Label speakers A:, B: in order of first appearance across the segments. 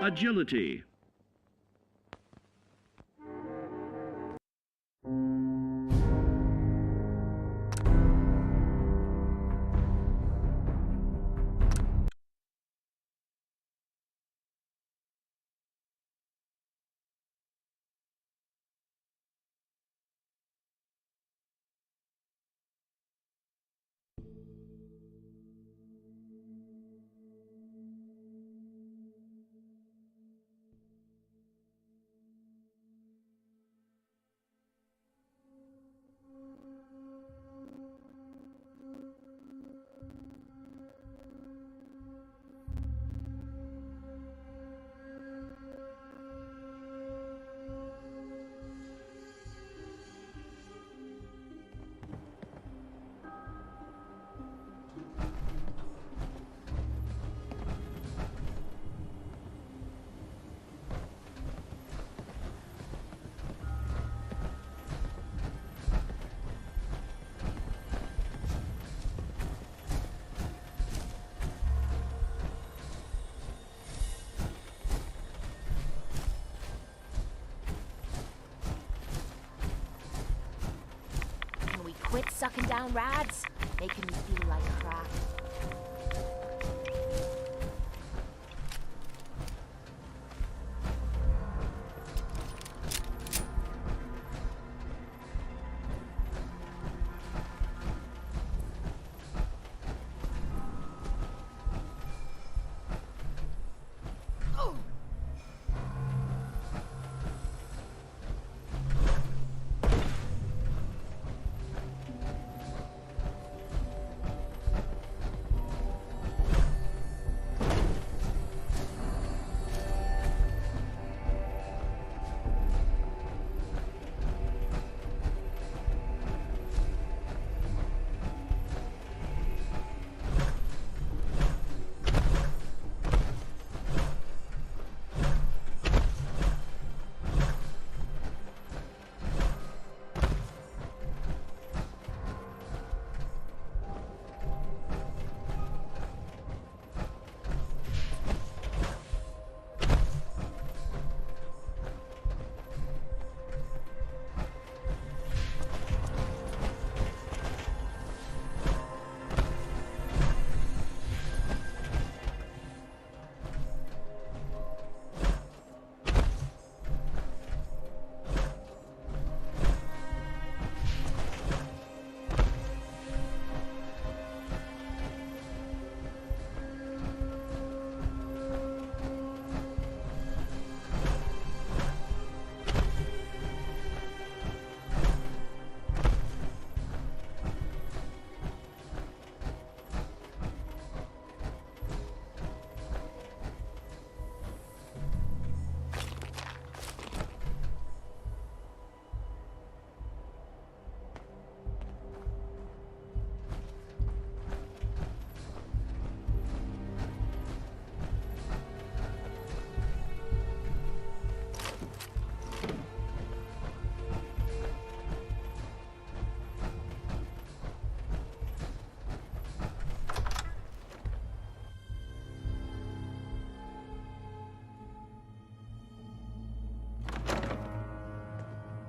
A: Agility.
B: Can we quit sucking down rads? Making me feel like crap.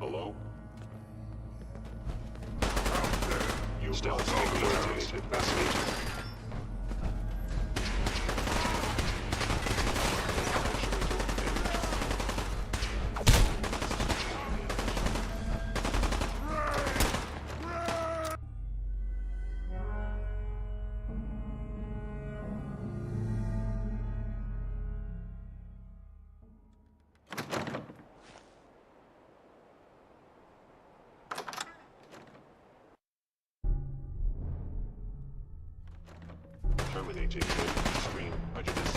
C: Hello? You stealth capabilities investigated. Terminating screen prejudice.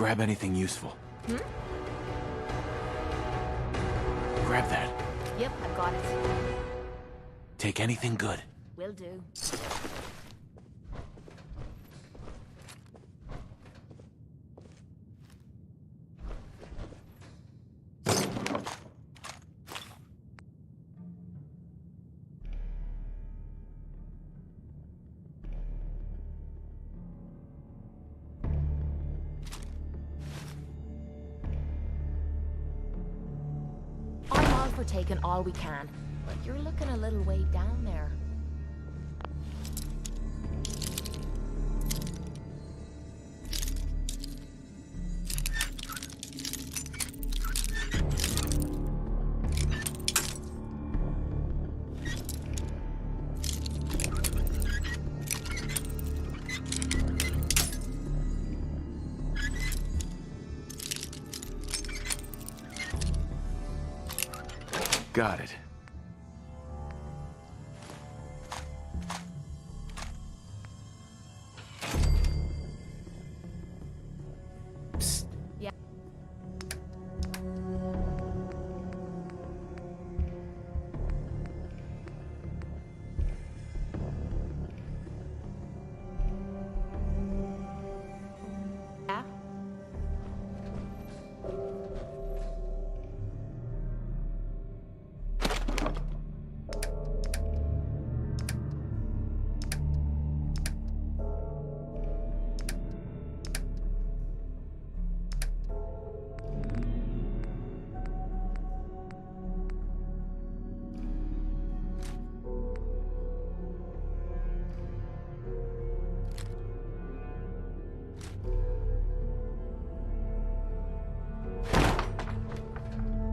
A: Grab anything useful.
B: Hmm?
A: Grab that.
B: Yep, I've got it.
A: Take anything good.
B: Will do. I'm all for taking all we can, but you're looking a little way down there.
A: Got it. Psst.
B: Yeah. Yeah?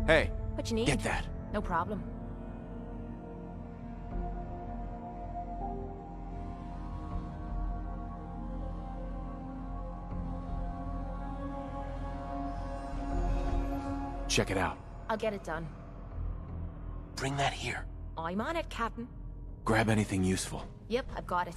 A: Hey,
B: What you need?
A: get that.
B: No problem.
A: Check it out.
B: I'll get it done.
A: Bring that here.
B: I'm on it, Captain.
A: Grab anything useful.
B: Yep, I've got it.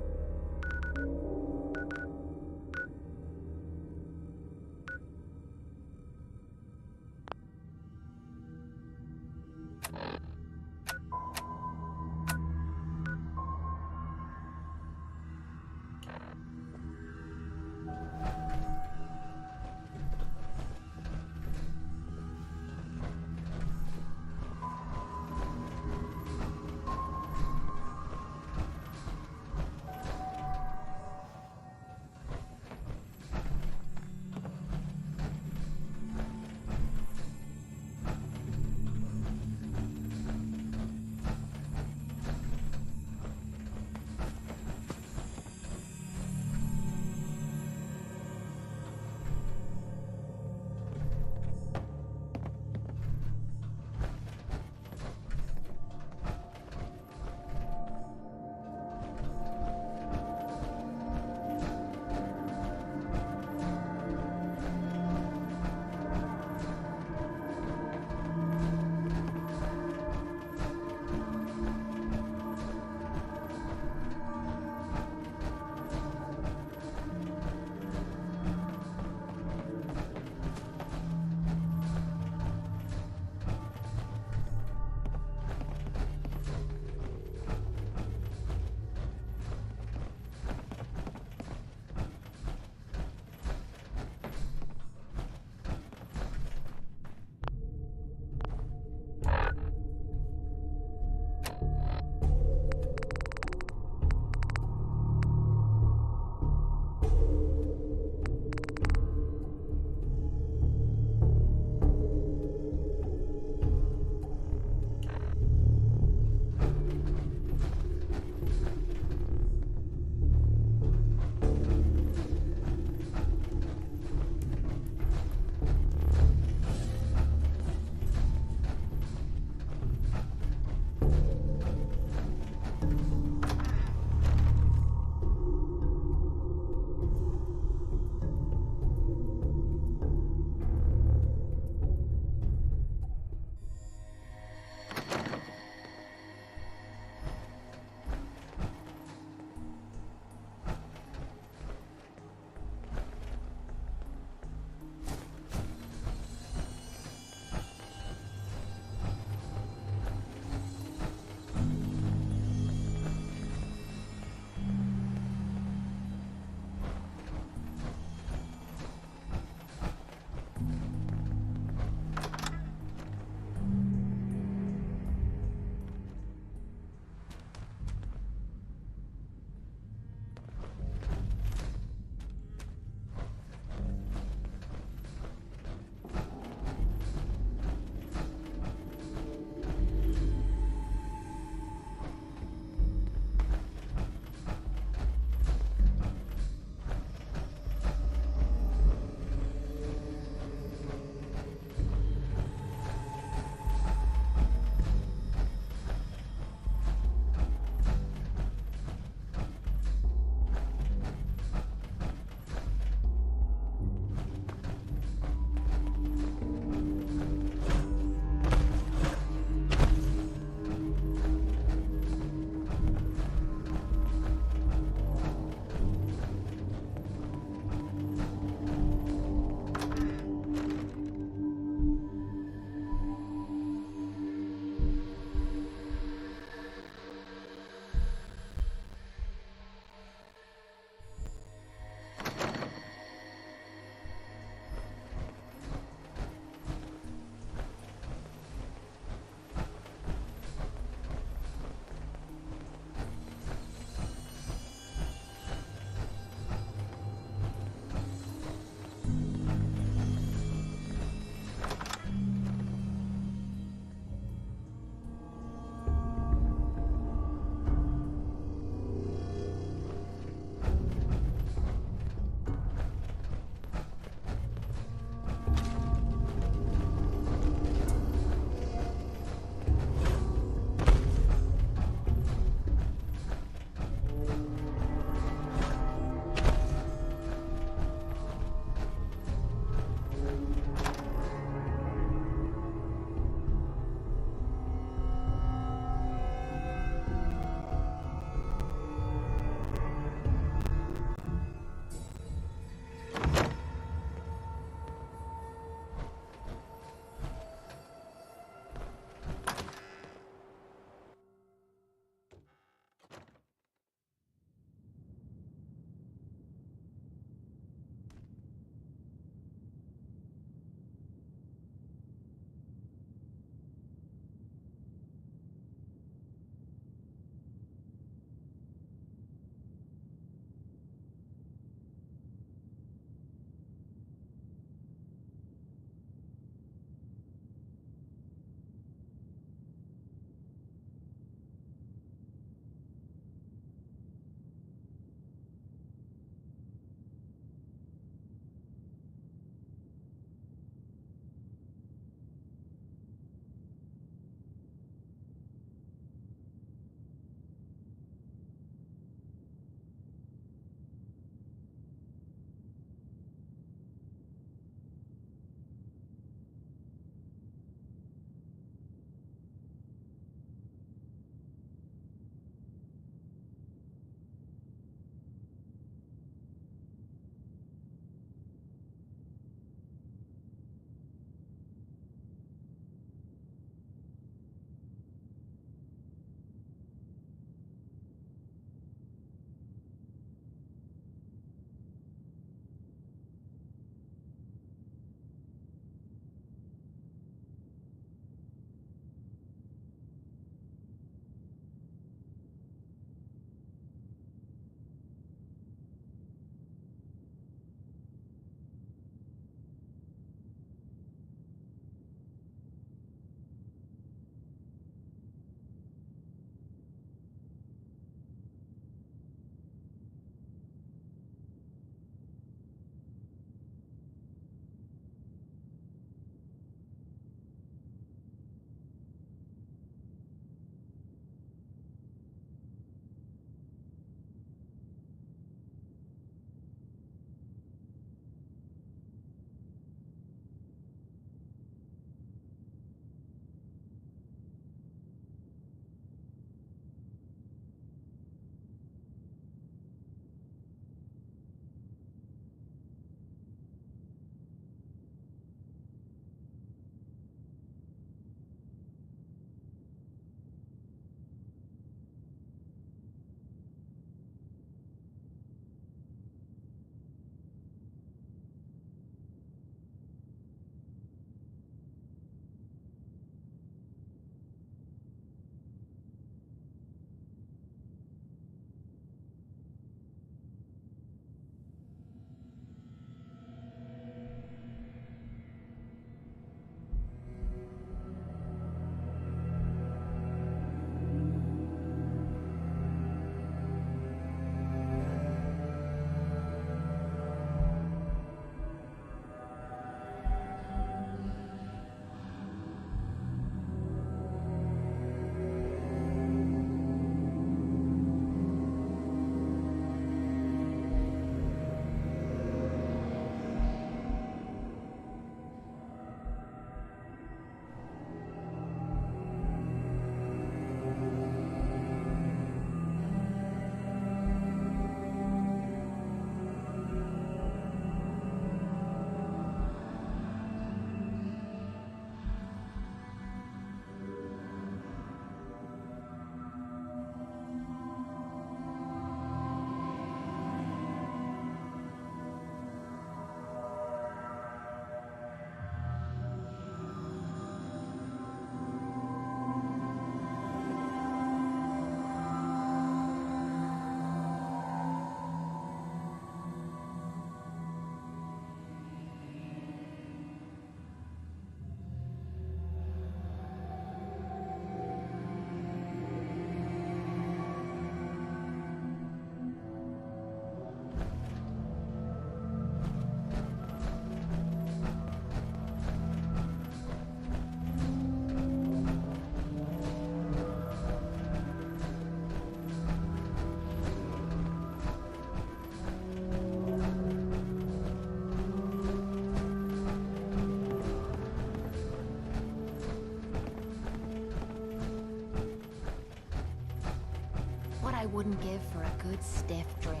B: wouldn't give for a good stiff drink.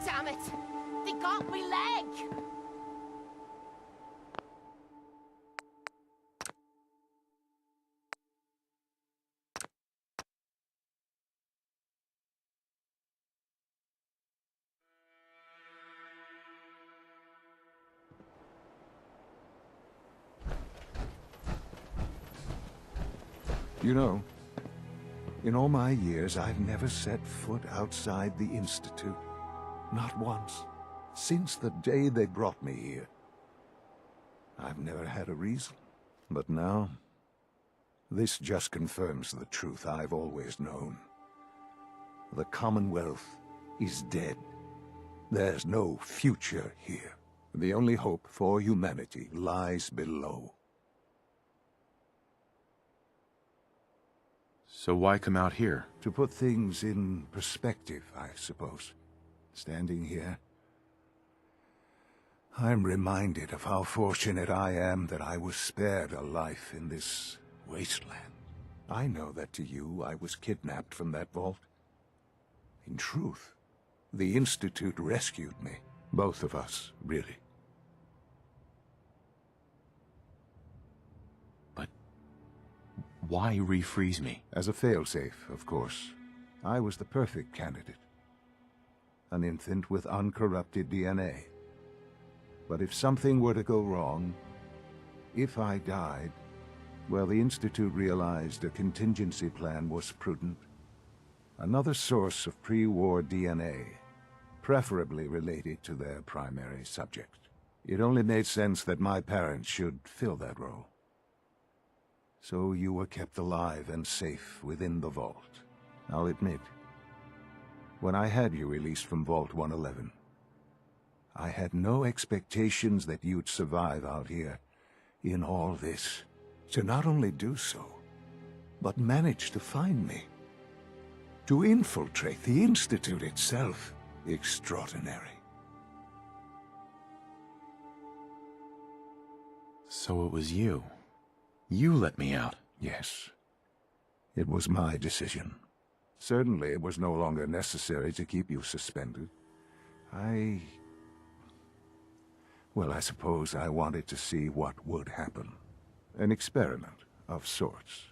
B: Damn it! They got me leg!
D: You know, in all my years, I've never set foot outside the Institute. Not once. Since the day they brought me here. I've never had a reason. But now, this just confirms the truth I've always known. The Commonwealth is dead. There's no future here. The only hope for humanity lies below.
A: So why come out here?
D: To put things in perspective, I suppose. Standing here, I'm reminded of how fortunate I am that I was spared a life in this wasteland. I know that to you, I was kidnapped from that vault. In truth, the Institute rescued me. Both of us, really.
A: But why refreeze me?
D: As a failsafe, of course. I was the perfect candidate. An infant with uncorrupted DNA. But if something were to go wrong, if I died, well, the Institute realized a contingency plan was prudent. Another source of pre-war DNA, preferably related to their primary subject. It only made sense that my parents should fill that role. So you were kept alive and safe within the vault. I'll admit, when I had you released from Vault 111, I had no expectations that you'd survive out here in all this. To not only do so, but manage to find me. To infiltrate the Institute itself. Extraordinary.
A: So it was you. You let me out.
D: Yes. It was my decision. Certainly it was no longer necessary to keep you suspended. Well, I suppose I wanted to see what would happen. An experiment of sorts.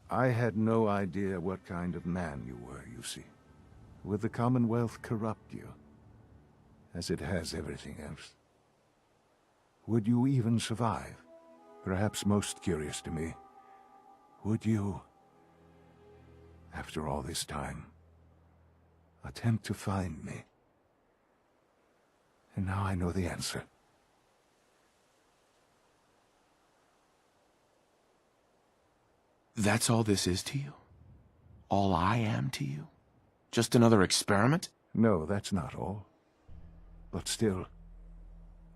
D: I had no idea what kind of man you were, you see. Would the Commonwealth corrupt you, as it has everything else? Would you even survive? Perhaps most curious to me, would you, after all this time, attempt to find me? And now I know the answer.
A: That's all this is to you? All I am to you? Just another experiment?
D: No, that's not all. But still,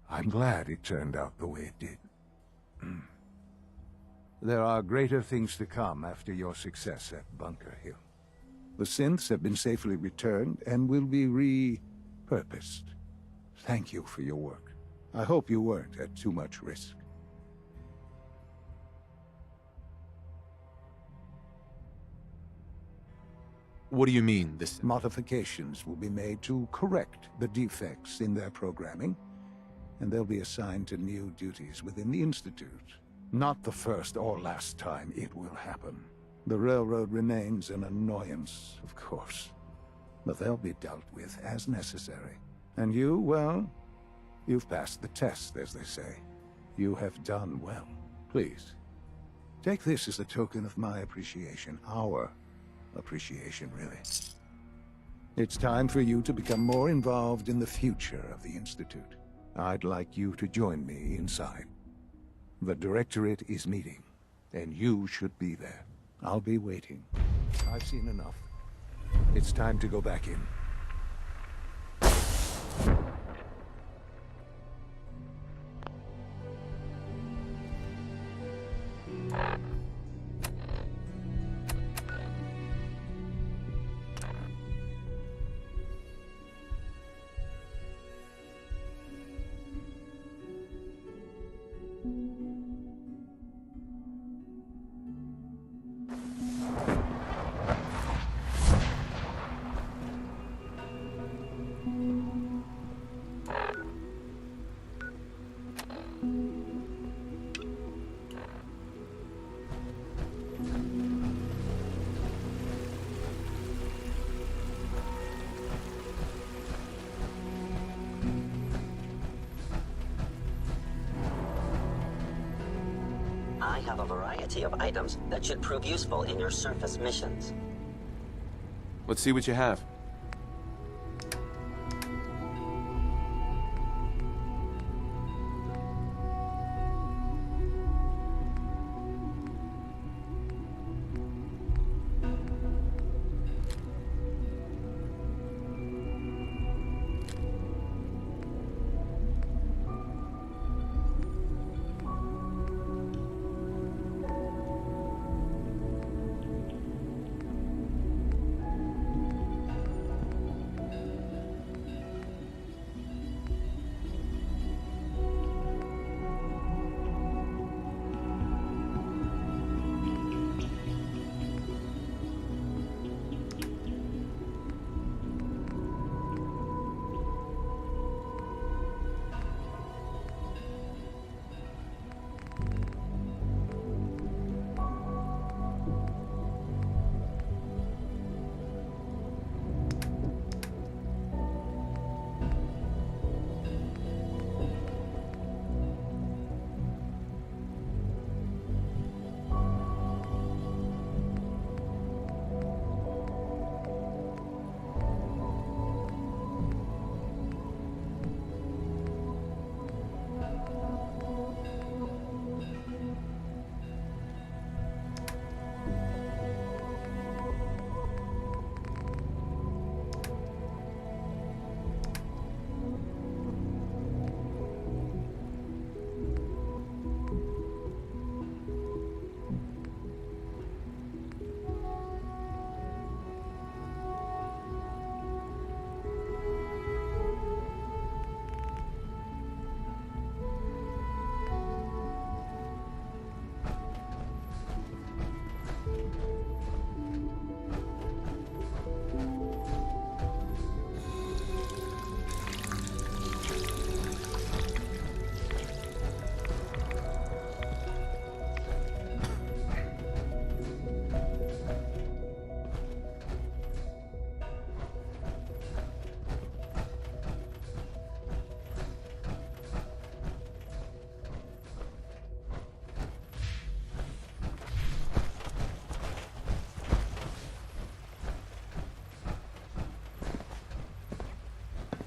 D: I'm glad it turned out the way it did. There are greater things to come after your success at Bunker Hill. The synths have been safely returned and will be repurposed. Thank you for your work. I hope you weren't at too much risk.
A: What do you mean, this?
D: Modifications will be made to correct the defects in their programming, and they'll be assigned to new duties within the Institute. Not the first or last time it will happen. The Railroad remains an annoyance, of course, but they'll be dealt with as necessary. And you, well, you've passed the test, as they say. You have done well. Please, take this as a token of my appreciation, our appreciation, really. It's time for you to become more involved in the future of the Institute. I'd like you to join me inside. The Directorate is meeting, and you should be there. I'll be waiting. I've seen enough. It's time to go back in.
E: I have a variety of items that should prove useful in your surface missions.
A: Let's see what you have.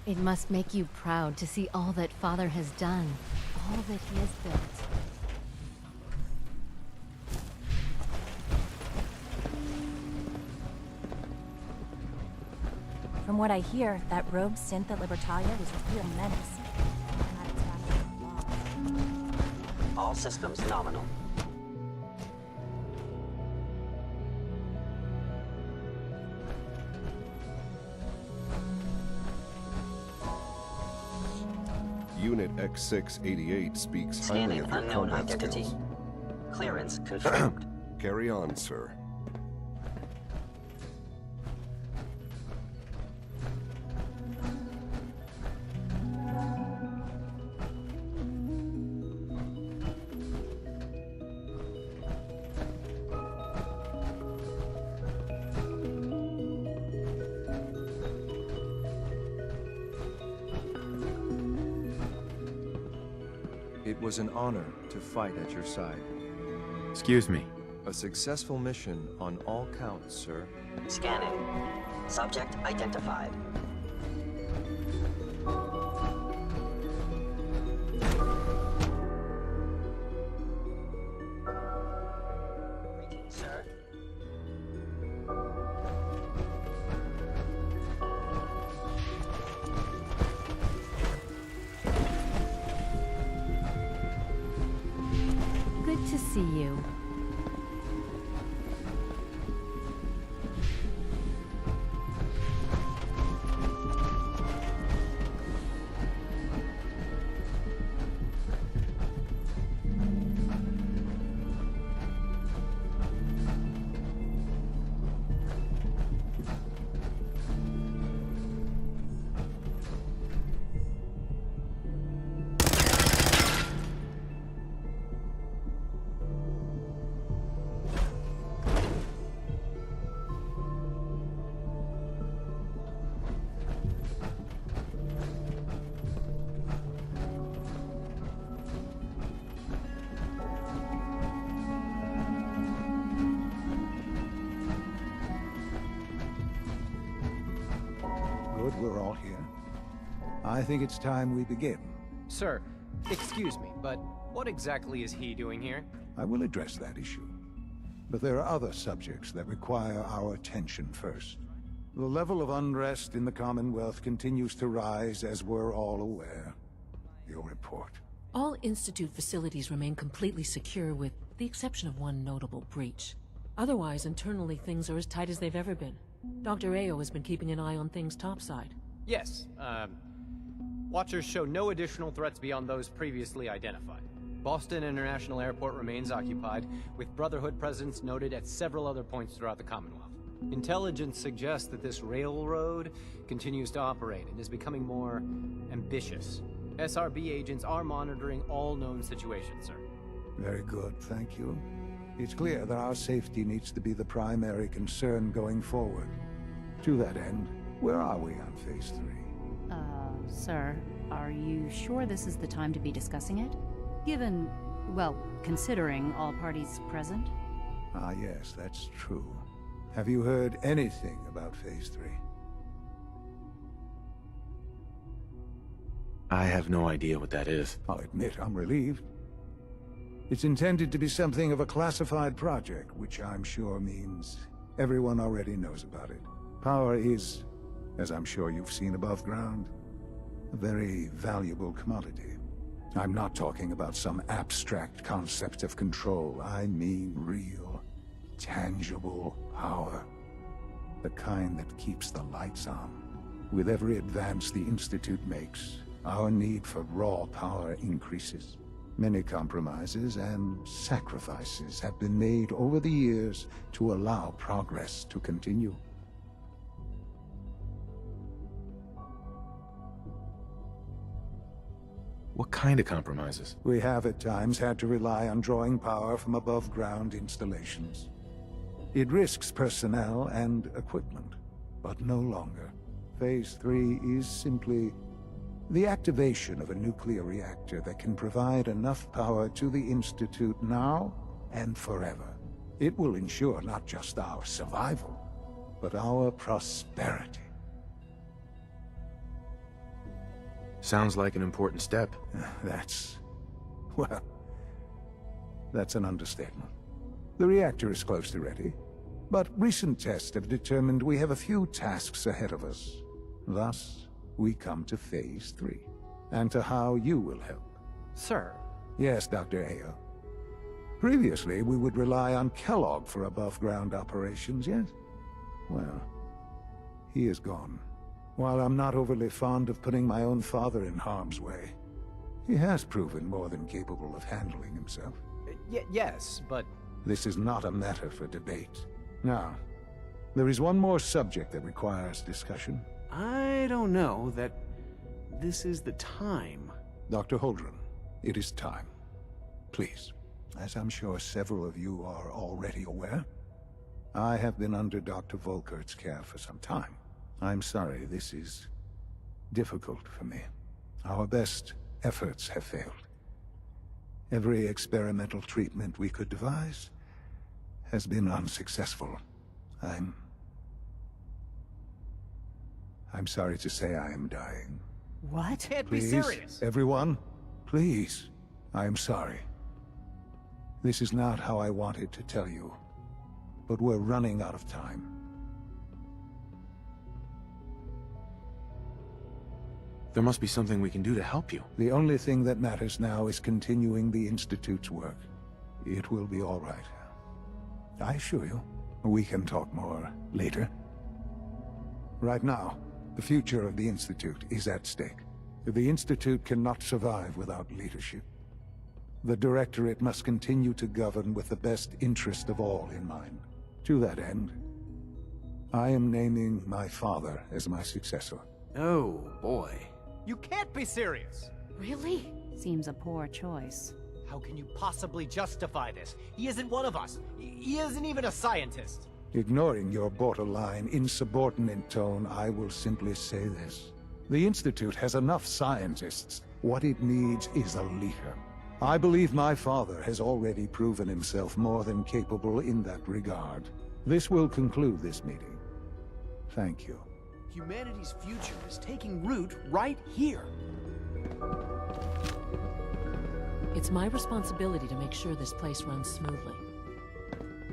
F: It must make you proud to see all that Father has done, all that he has built.
B: From what I hear, that rogue synth at Libertalia was a real menace.
E: All systems nominal.
G: Unit X688 speaks highly
E: Scanning
G: of your
E: unknown
G: combat
E: identity.
G: skills.
E: Clearance confirmed.
G: Carry on, sir.
H: It was an honor to fight at your side.
A: Excuse me.
H: A successful mission on all counts, sir.
E: Scanning. Subject identified. Greetings, sir.
F: Good to see you.
D: Good, we're all here. I think it's time we begin.
I: Sir, excuse me, but what exactly is he doing here?
D: I will address that issue. But there are other subjects that require our attention first. The level of unrest in the Commonwealth continues to rise, as we're all aware. Your report.
J: All Institute facilities remain completely secure with the exception of one notable breach. Otherwise, internally things are as tight as they've ever been. Dr. Ayo has been keeping an eye on things topside.
I: Yes, Watchers show no additional threats beyond those previously identified. Boston International Airport remains occupied, with Brotherhood presence noted at several other points throughout the Commonwealth. Intelligence suggests that this railroad continues to operate and is becoming more ambitious. SRB agents are monitoring all known situations, sir.
D: Very good, thank you. It's clear that our safety needs to be the primary concern going forward. To that end, where are we on Phase 3?
K: Sir, are you sure this is the time to be discussing it? Given, well, considering all parties present?
D: Ah, yes, that's true. Have you heard anything about Phase 3?
A: I have no idea what that is.
D: I'll admit I'm relieved. It's intended to be something of a classified project, which I'm sure means everyone already knows about it. Power is, as I'm sure you've seen above ground, a very valuable commodity. I'm not talking about some abstract concept of control. I mean real, tangible power. The kind that keeps the lights on. With every advance the Institute makes, our need for raw power increases. Many compromises and sacrifices have been made over the years to allow progress to continue.
A: What kind of compromises?
D: We have at times had to rely on drawing power from above-ground installations. It risks personnel and equipment, but no longer. Phase 3 is simply the activation of a nuclear reactor that can provide enough power to the Institute now and forever. It will ensure not just our survival, but our prosperity.
A: Sounds like an important step.
D: That's an understatement. The reactor is close to ready, but recent tests have determined we have a few tasks ahead of us. Thus, we come to Phase 3, and to how you will help.
I: Sir.
D: Yes, Dr. Ayo. Previously, we would rely on Kellogg for above-ground operations, yes? Well, he is gone. While I'm not overly fond of putting my own father in harm's way, He has proven more than capable of handling himself.
I: Yes, but...
D: This is not a matter for debate. Now, there is one more subject that requires discussion.
A: I don't know that this is the time.
D: Dr. Holdren, it is time. Please, as I'm sure several of you are already aware, I have been under Dr. Volkert's care for some time. I'm sorry this is difficult for me. Our best efforts have failed. Every experimental treatment we could devise has been unsuccessful. I'm sorry to say I am dying.
K: What?
I: Can't be
D: Please,
I: serious.
D: everyone, please. I am sorry. This is not how I wanted to tell you, but we're running out of time.
A: There must be something we can do to help you.
D: The only thing that matters now is continuing the Institute's work. It will be all right. I assure you, we can talk more later. Right now, the future of the Institute is at stake. The Institute cannot survive without leadership. The Directorate must continue to govern with the best interest of all in mind. To that end, I am naming my father as my successor.
A: Oh, boy.
I: You can't be serious!
K: Really? Seems a poor choice.
I: How can you possibly justify this? He isn't one of us. He isn't even a scientist.
D: Ignoring your borderline, insubordinate tone, I will simply say this. The Institute has enough scientists. What it needs is a leader. I believe my father has already proven himself more than capable in that regard. This will conclude this meeting. Thank you.
A: Humanity's future is taking root right here.
J: It's my responsibility to make sure this place runs smoothly.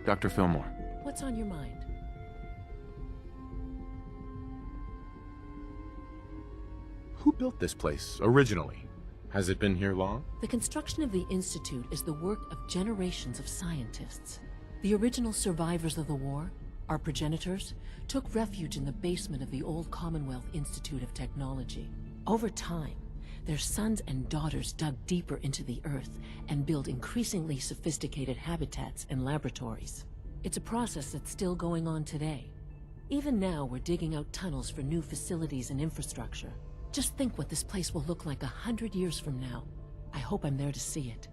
A: Dr. Fillmore.
J: What's on your mind?
A: Who built this place originally? Has it been here long?
J: The construction of the Institute is the work of generations of scientists. The original survivors of the war, our progenitors, took refuge in the basement of the old Commonwealth Institute of Technology. Over time, their sons and daughters dug deeper into the earth and built increasingly sophisticated habitats and laboratories. It's a process that's still going on today. Even now, we're digging out tunnels for new facilities and infrastructure. Just think what this place will look like 100 years from now. I hope I'm there to see it.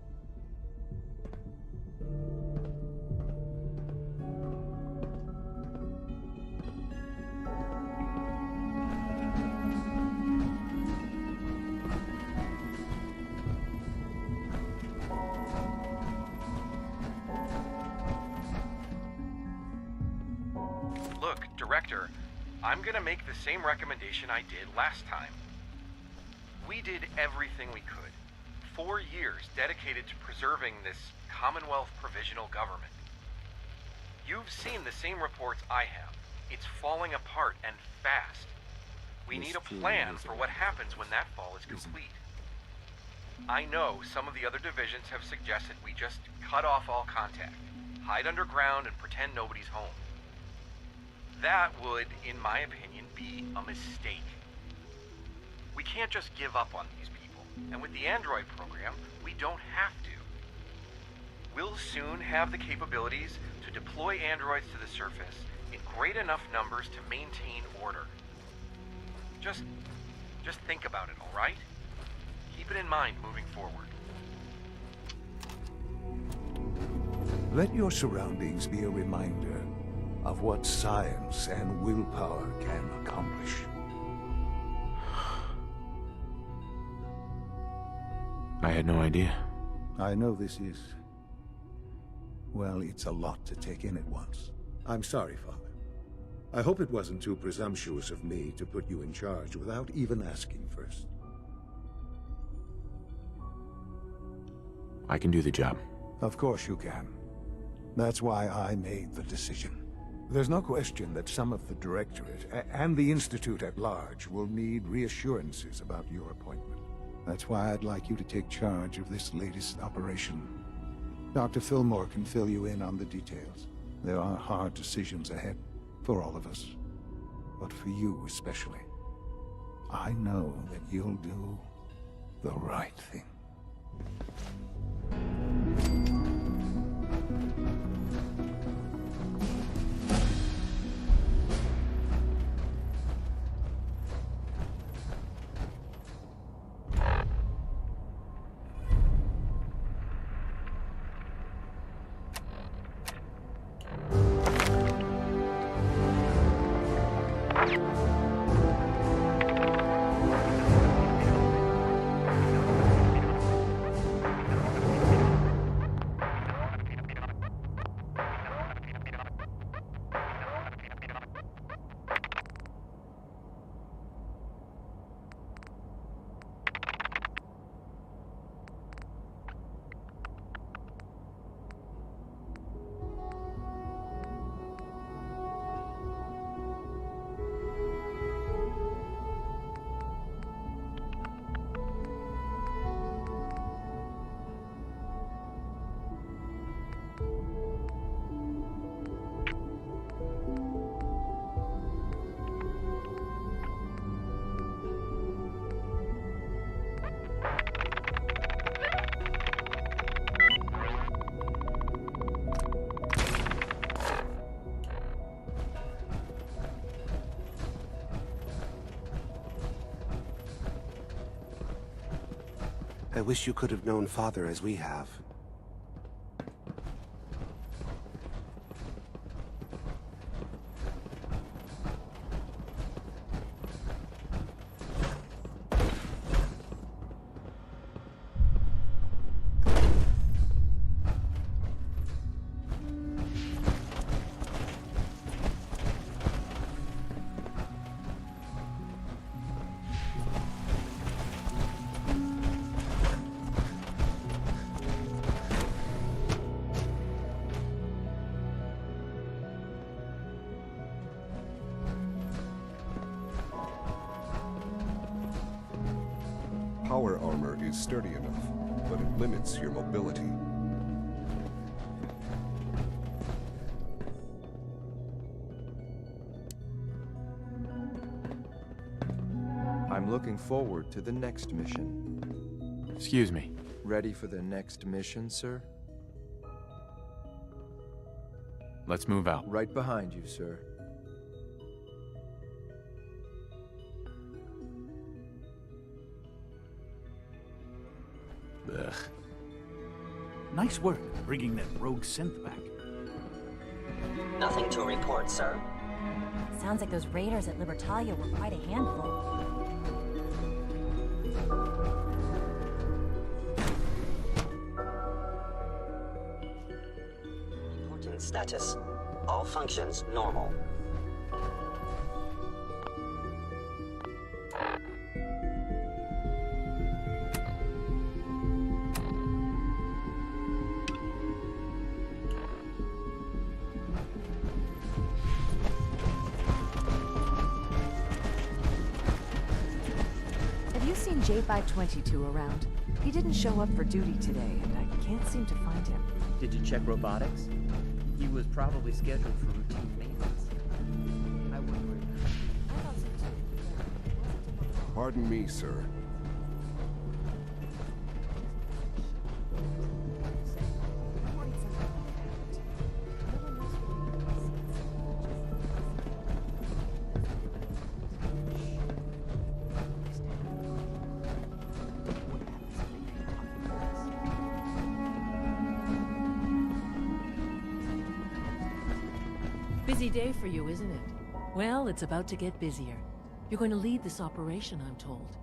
A: Look, Director, I'm gonna make the same recommendation I did last time. We did everything we could. 4 years dedicated to preserving this Commonwealth Provisional Government. You've seen the same reports I have. It's falling apart and fast. We need a plan for what happens when that fall is complete. I know some of the other divisions have suggested we just cut off all contact, hide underground and pretend nobody's home. That would, in my opinion, be a mistake. We can't just give up on these people, and with the Android program, we don't have to. We'll soon have the capabilities to deploy androids to the surface in great enough numbers to maintain order. Just think about it, all right? Keep it in mind moving forward.
D: Let your surroundings be a reminder of what science and willpower can accomplish.
A: I had no idea.
D: I know this is... well, it's a lot to take in at once.
L: I'm sorry, Father. I hope it wasn't too presumptuous of me to put you in charge without even asking first.
A: I can do the job.
D: Of course you can. That's why I made the decision. There's no question that some of the Directorate and the Institute at large will need reassurances about your appointment. That's why I'd like you to take charge of this latest operation. Dr. Fillmore can fill you in on the details. There are hard decisions ahead for all of us, but for you especially. I know that you'll do the right thing.
M: I wish you could have known Father as we have.
G: Power armor is sturdy enough, but it limits your mobility.
H: I'm looking forward to the next mission.
A: Excuse me.
H: Ready for the next mission, sir?
A: Let's move out.
H: Right behind you, sir.
A: Ugh.
N: Nice work bringing that rogue synth back.
E: Nothing to report, sir.
B: Sounds like those raiders at Libertalia were quite a handful.
E: Reporting status. All functions normal.
O: Seen J522 around. He didn't show up for duty today, and I can't seem to find him.
P: Did you check robotics? He was probably scheduled for routine maintenance. I wouldn't worry about it.
G: Pardon me, sir.
J: Busy day for you, isn't it? Well, it's about to get busier. You're going to lead this operation, I'm told.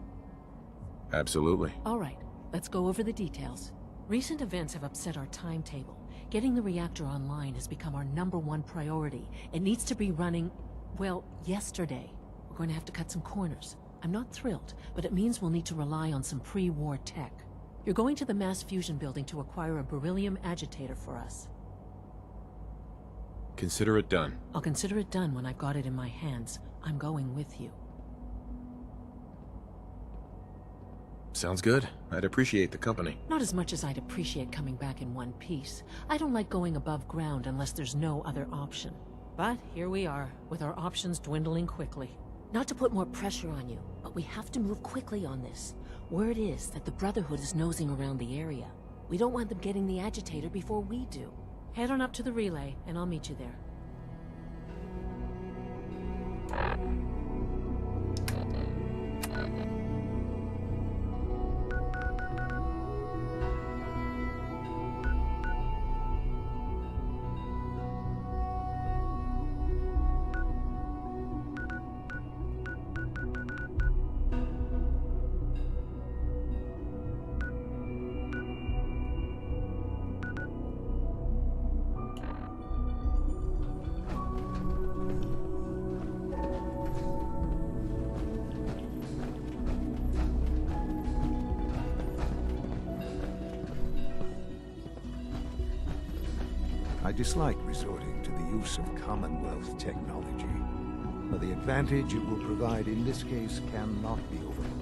A: Absolutely.
J: All right, let's go over the details. Recent events have upset our timetable. Getting the reactor online has become our #1 priority. It needs to be running, well, yesterday. We're going to have to cut some corners. I'm not thrilled, but it means we'll need to rely on some pre-war tech. You're going to the mass fusion building to acquire a beryllium agitator for us.
A: Consider it done.
J: I'll consider it done when I've got it in my hands. I'm going with you.
A: Sounds good. I'd appreciate the company.
J: Not as much as I'd appreciate coming back in one piece. I don't like going above ground unless there's no other option. But here we are, with our options dwindling quickly. Not to put more pressure on you, but we have to move quickly on this. Word is that the Brotherhood is nosing around the area. We don't want them getting the agitator before we do. Head on up to the relay, and I'll meet you there.
D: I dislike resorting to the use of Commonwealth technology, but the advantage it will provide in this case cannot be overlooked.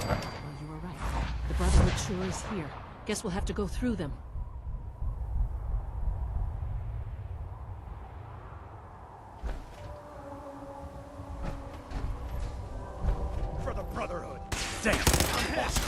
J: Well, you were right. The Brotherhood sure is here. Guess we'll have to go through them.
N: For the Brotherhood. Damn, I'm lost.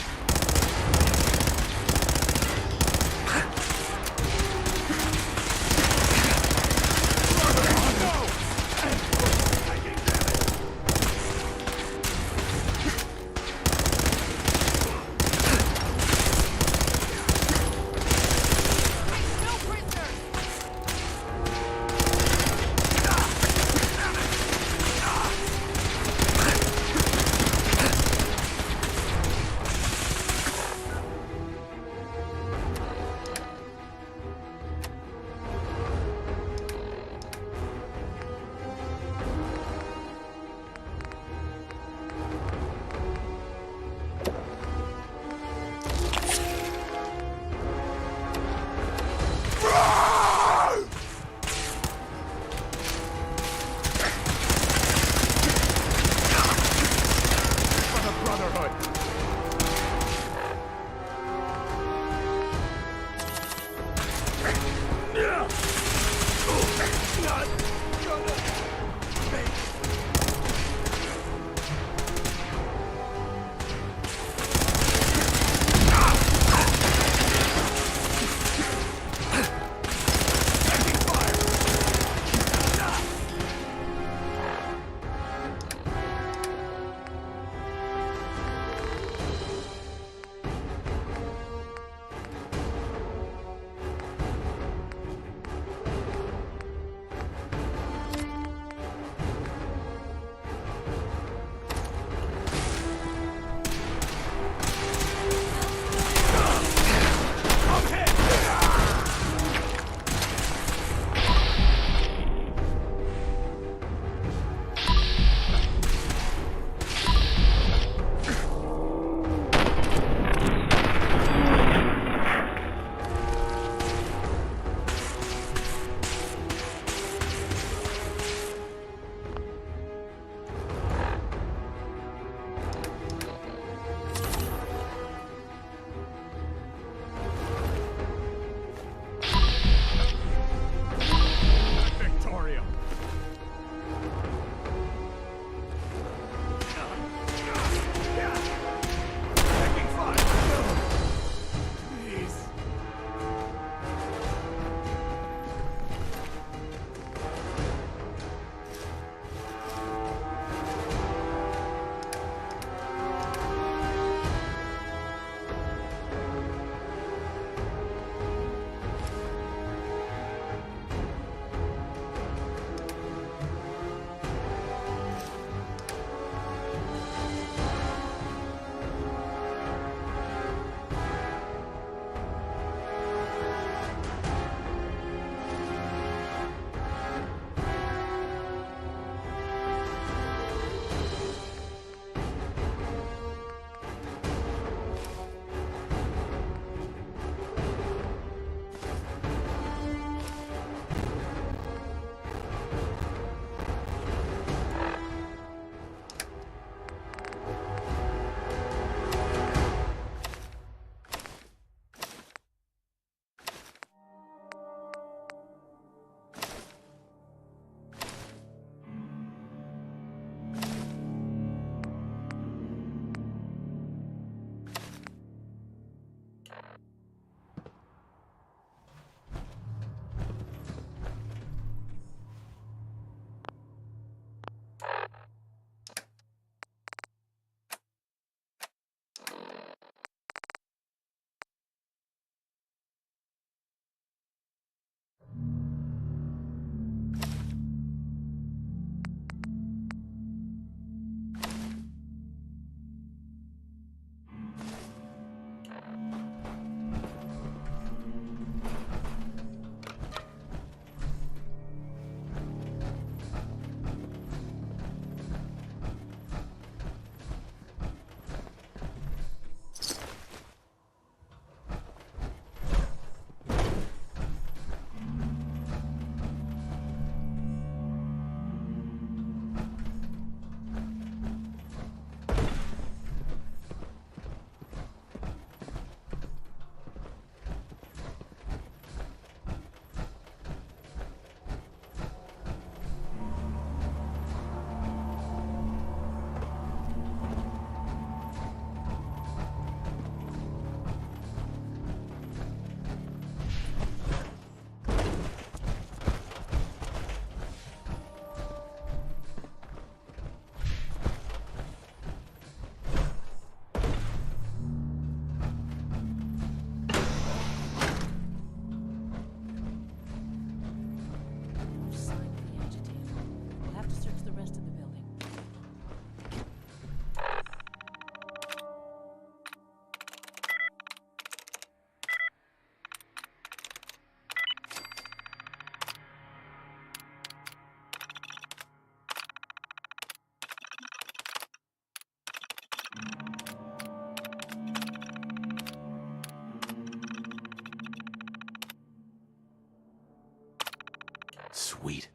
A: Sweet.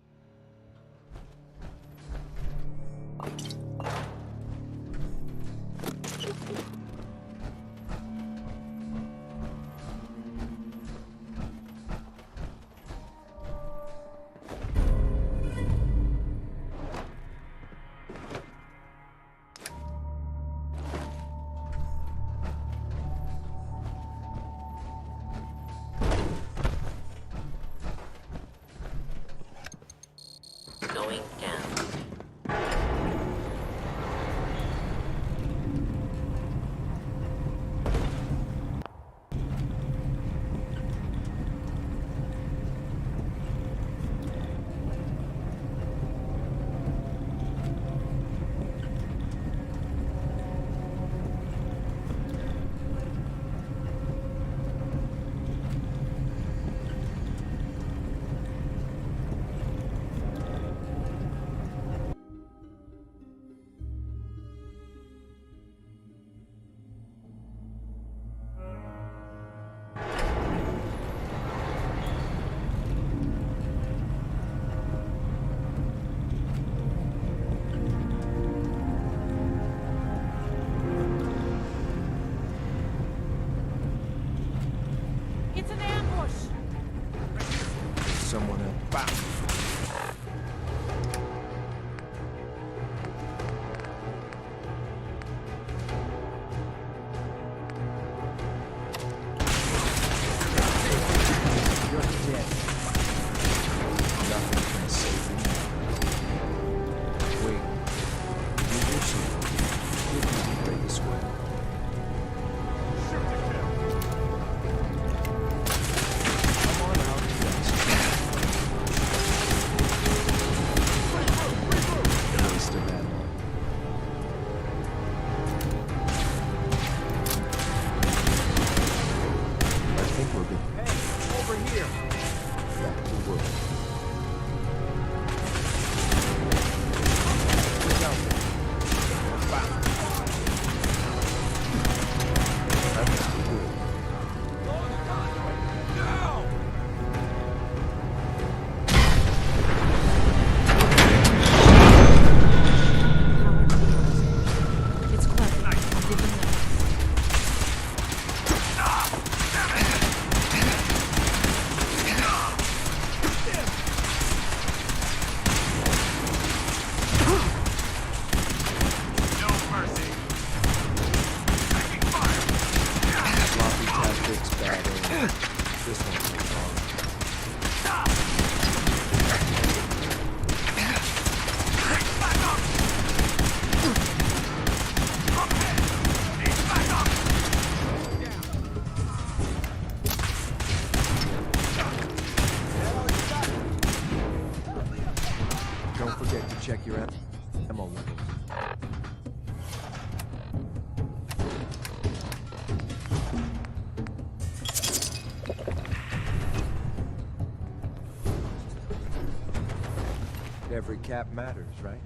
E: Going down.
O: It's an ambush!
H: Someone else.
N: You're dead.
H: Nothing can save you. Wait. You wish you didn't play this way. Come on out, guys. Waste of ammo. I think we're good.
N: Hey, over here!
H: Back to work.
J: It's clever. I'll give him that.
H: Sloppy tactics, bad aim. This one's wrong. Don't forget to check your ammo levels. Every cap matters, right?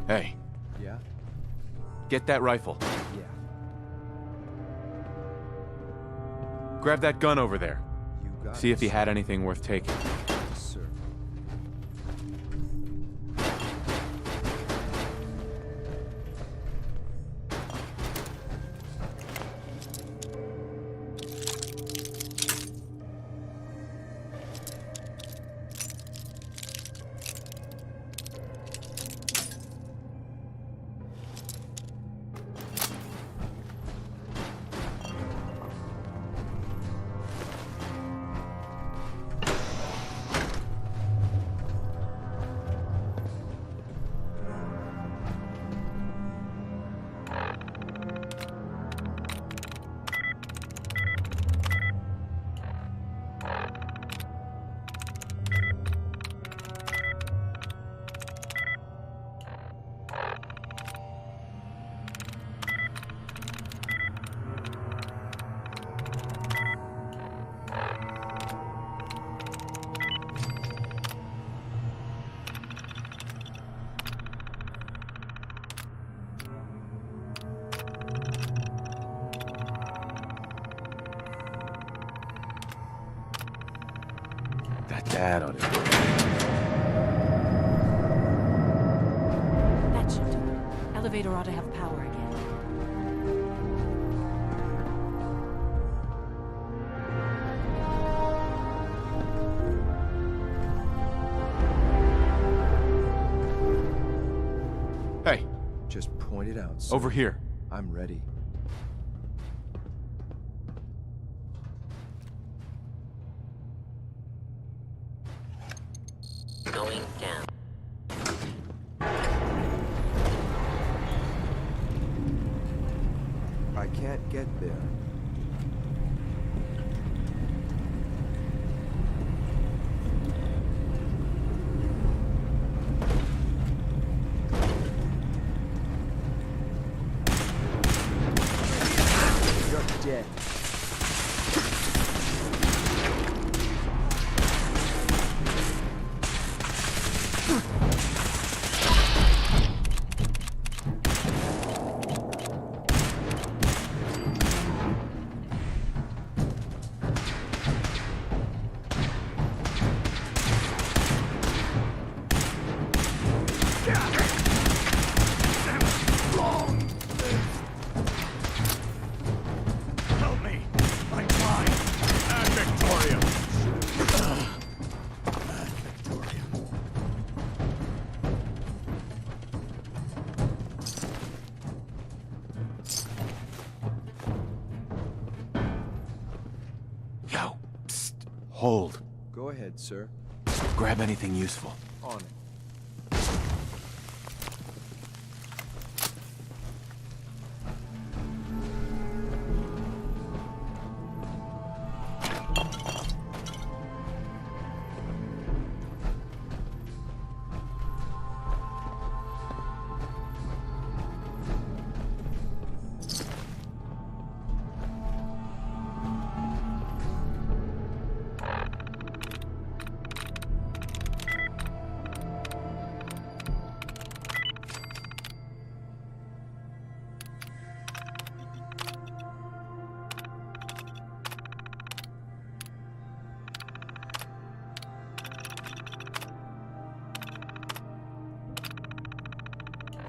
A: Hey,
H: Yeah?
A: get that rifle.
H: Yeah.
A: Grab that gun over there.
H: You got
A: See
H: it,
A: if he
H: sir.
A: had anything worth taking.
H: Yes, sir.
Q: Dad ought to.
J: That should do it. Elevator ought to have power again.
A: Hey.
H: Just point it out, sir.
A: Over here.
H: I'm ready.
E: Going down.
H: I can't get there. You're dead.
N: Help me! I'm fine! And Victoria! And Victoria.
A: Yo, psst. Hold.
H: Go ahead, sir.
A: Grab anything useful.
H: On it.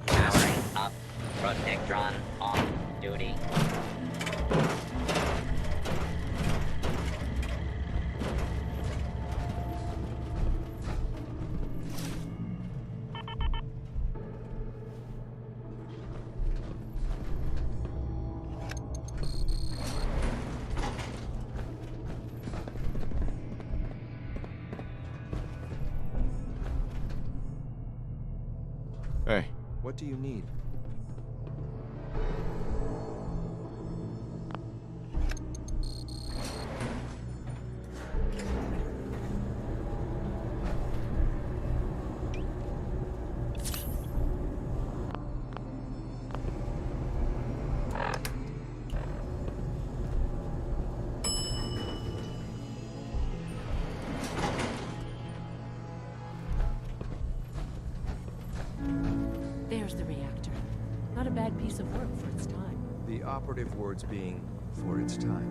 E: Powering up. Protectron on duty.
A: Hey.
H: What do you need?
J: There's the reactor. Not a bad piece of work for its time.
H: The operative words being, for its time.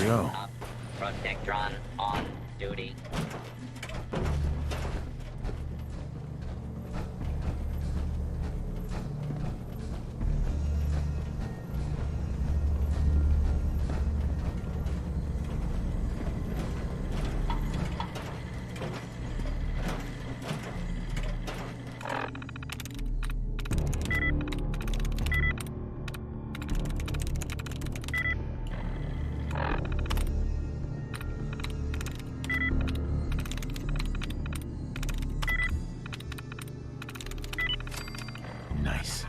D: we go.
E: Protectron on duty.
N: Nice.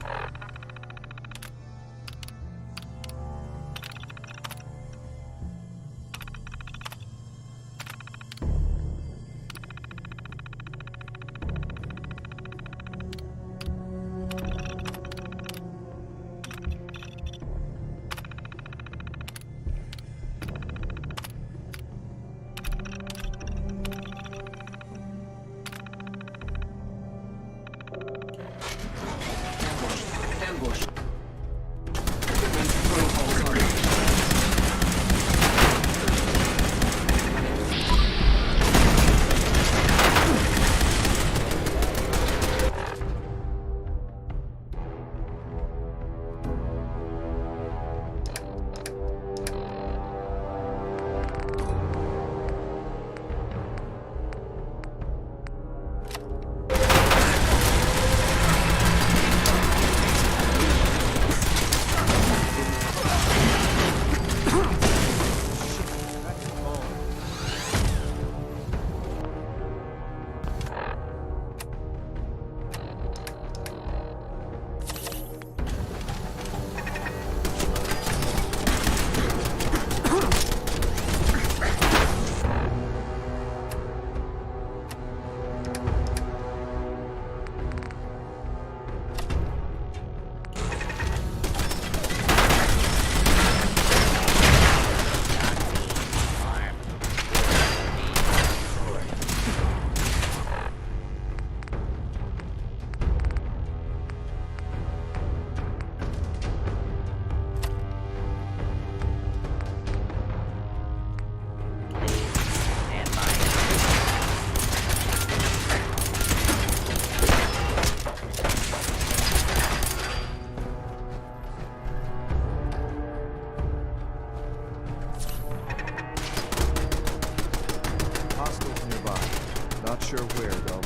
H: Sure where, though.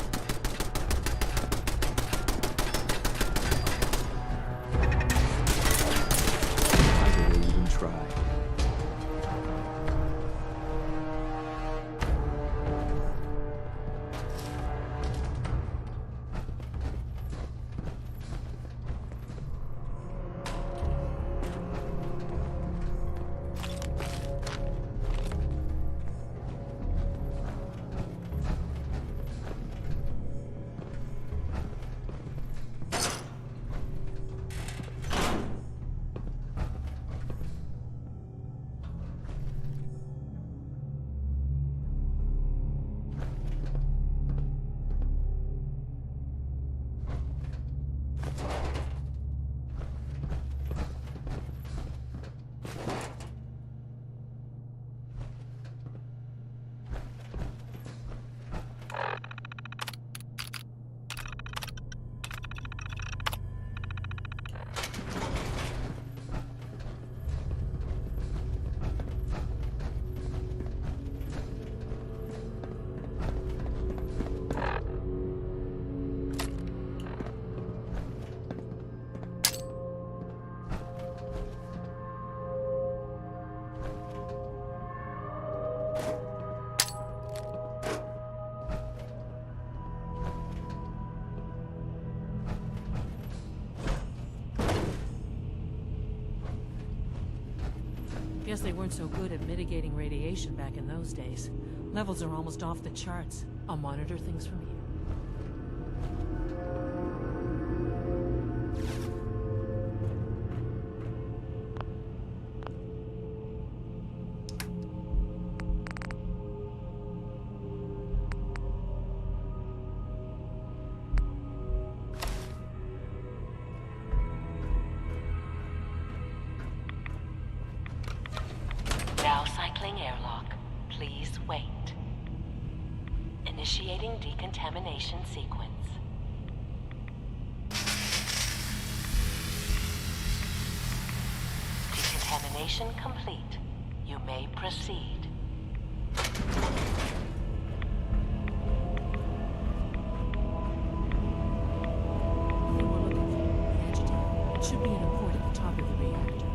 H: Why do they even try?
J: Guess they weren't so good at mitigating radiation back in those days. Levels are almost off the charts. I'll monitor things from here.
Q: Now cycling Initiating decontamination sequence. Decontamination complete. You may proceed.
J: It should be in a port at the top of the reactor.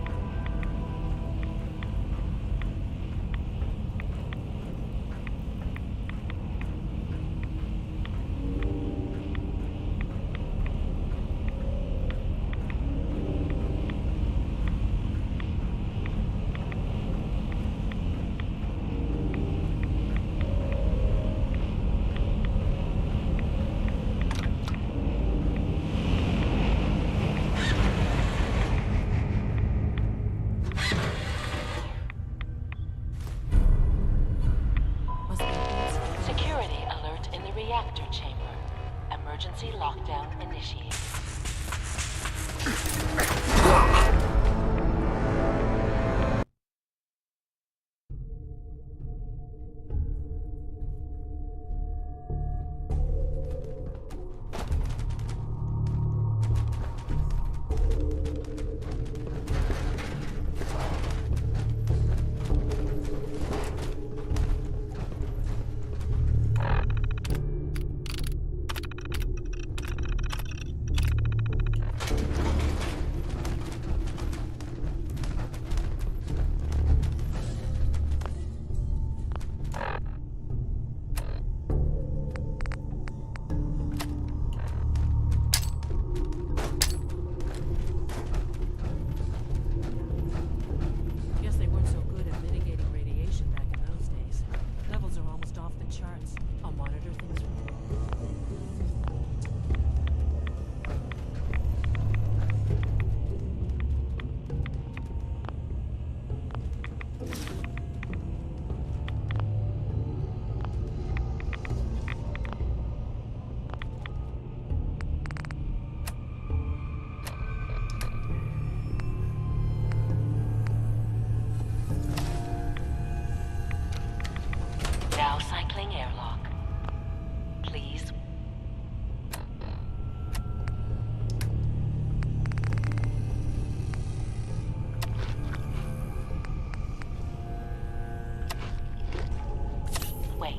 Q: Security alert in the reactor chamber. Emergency lockdown initiated.
J: Guess they weren't so good at mitigating radiation back in those days. Levels are almost off the charts. I'll monitor things from here.
Q: Now cycling airlock. Please. Wait.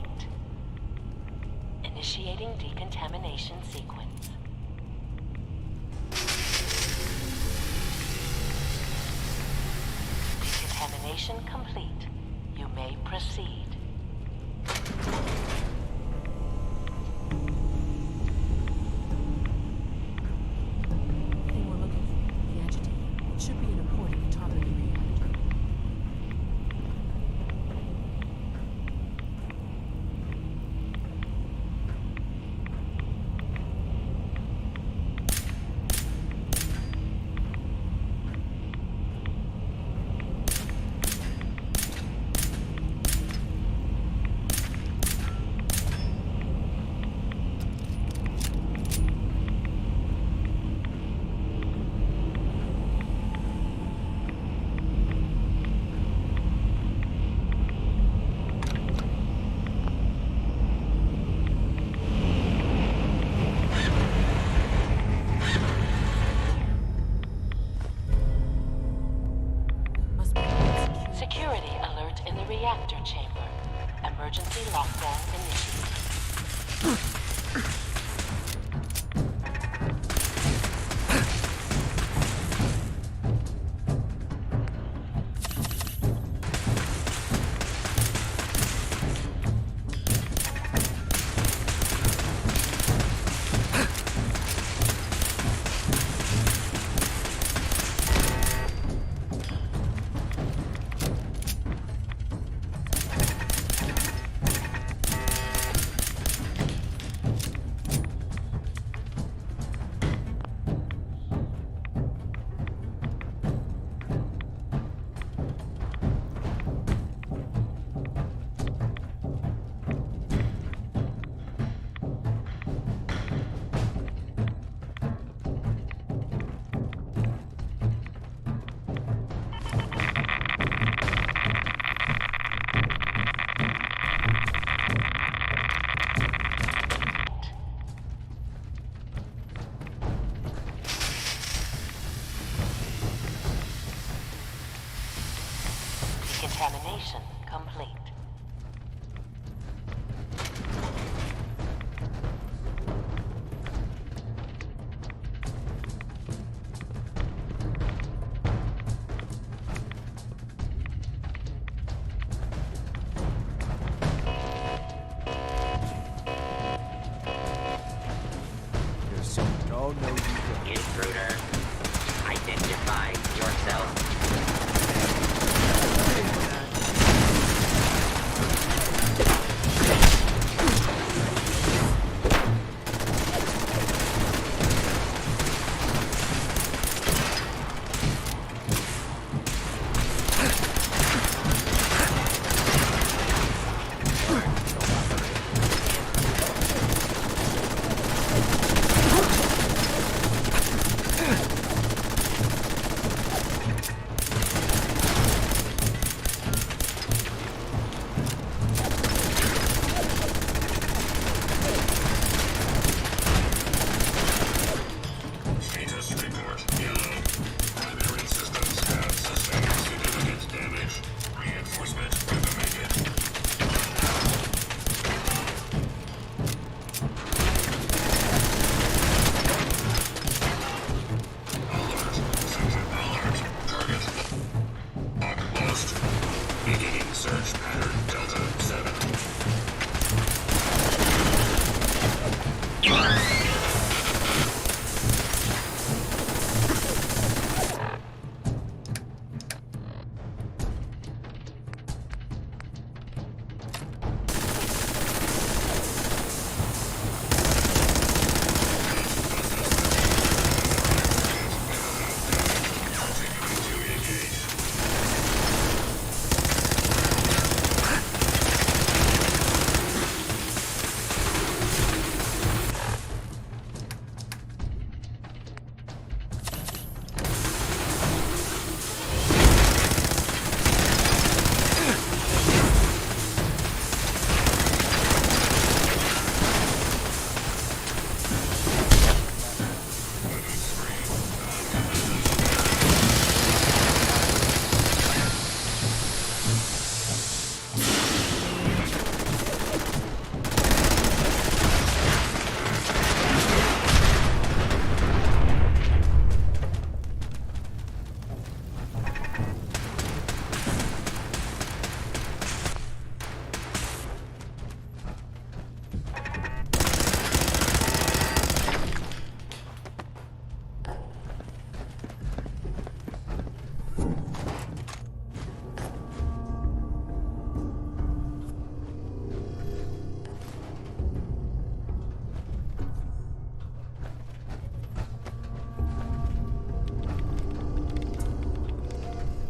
Q: Initiating decontamination sequence. Decontamination complete. You may proceed.
J: Thing we're looking for, the agitator. It should be in a port at the top of the reactor.
Q: Security alert in the reactor chamber. Emergency lockdown initiated.
P: Oh, no, you don't.
E: Intruder, identify yourself.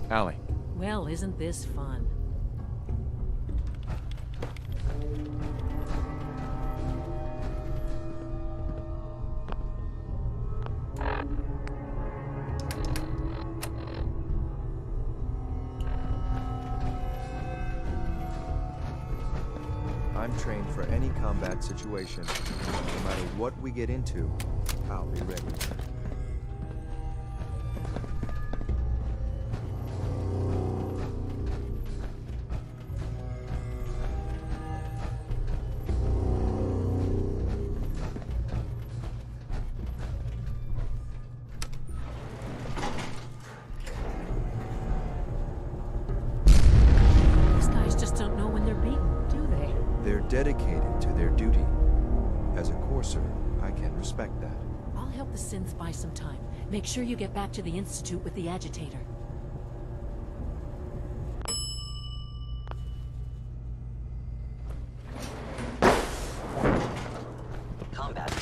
I: Allie.
J: Well, isn't this fun?
H: I'm trained for any combat situation. No matter what we get into, I'll be ready. Dedicated to their duty. As a courser, I can respect that.
J: I'll help the synth buy some time. Make sure you get back to the Institute with the agitator.
E: Combat.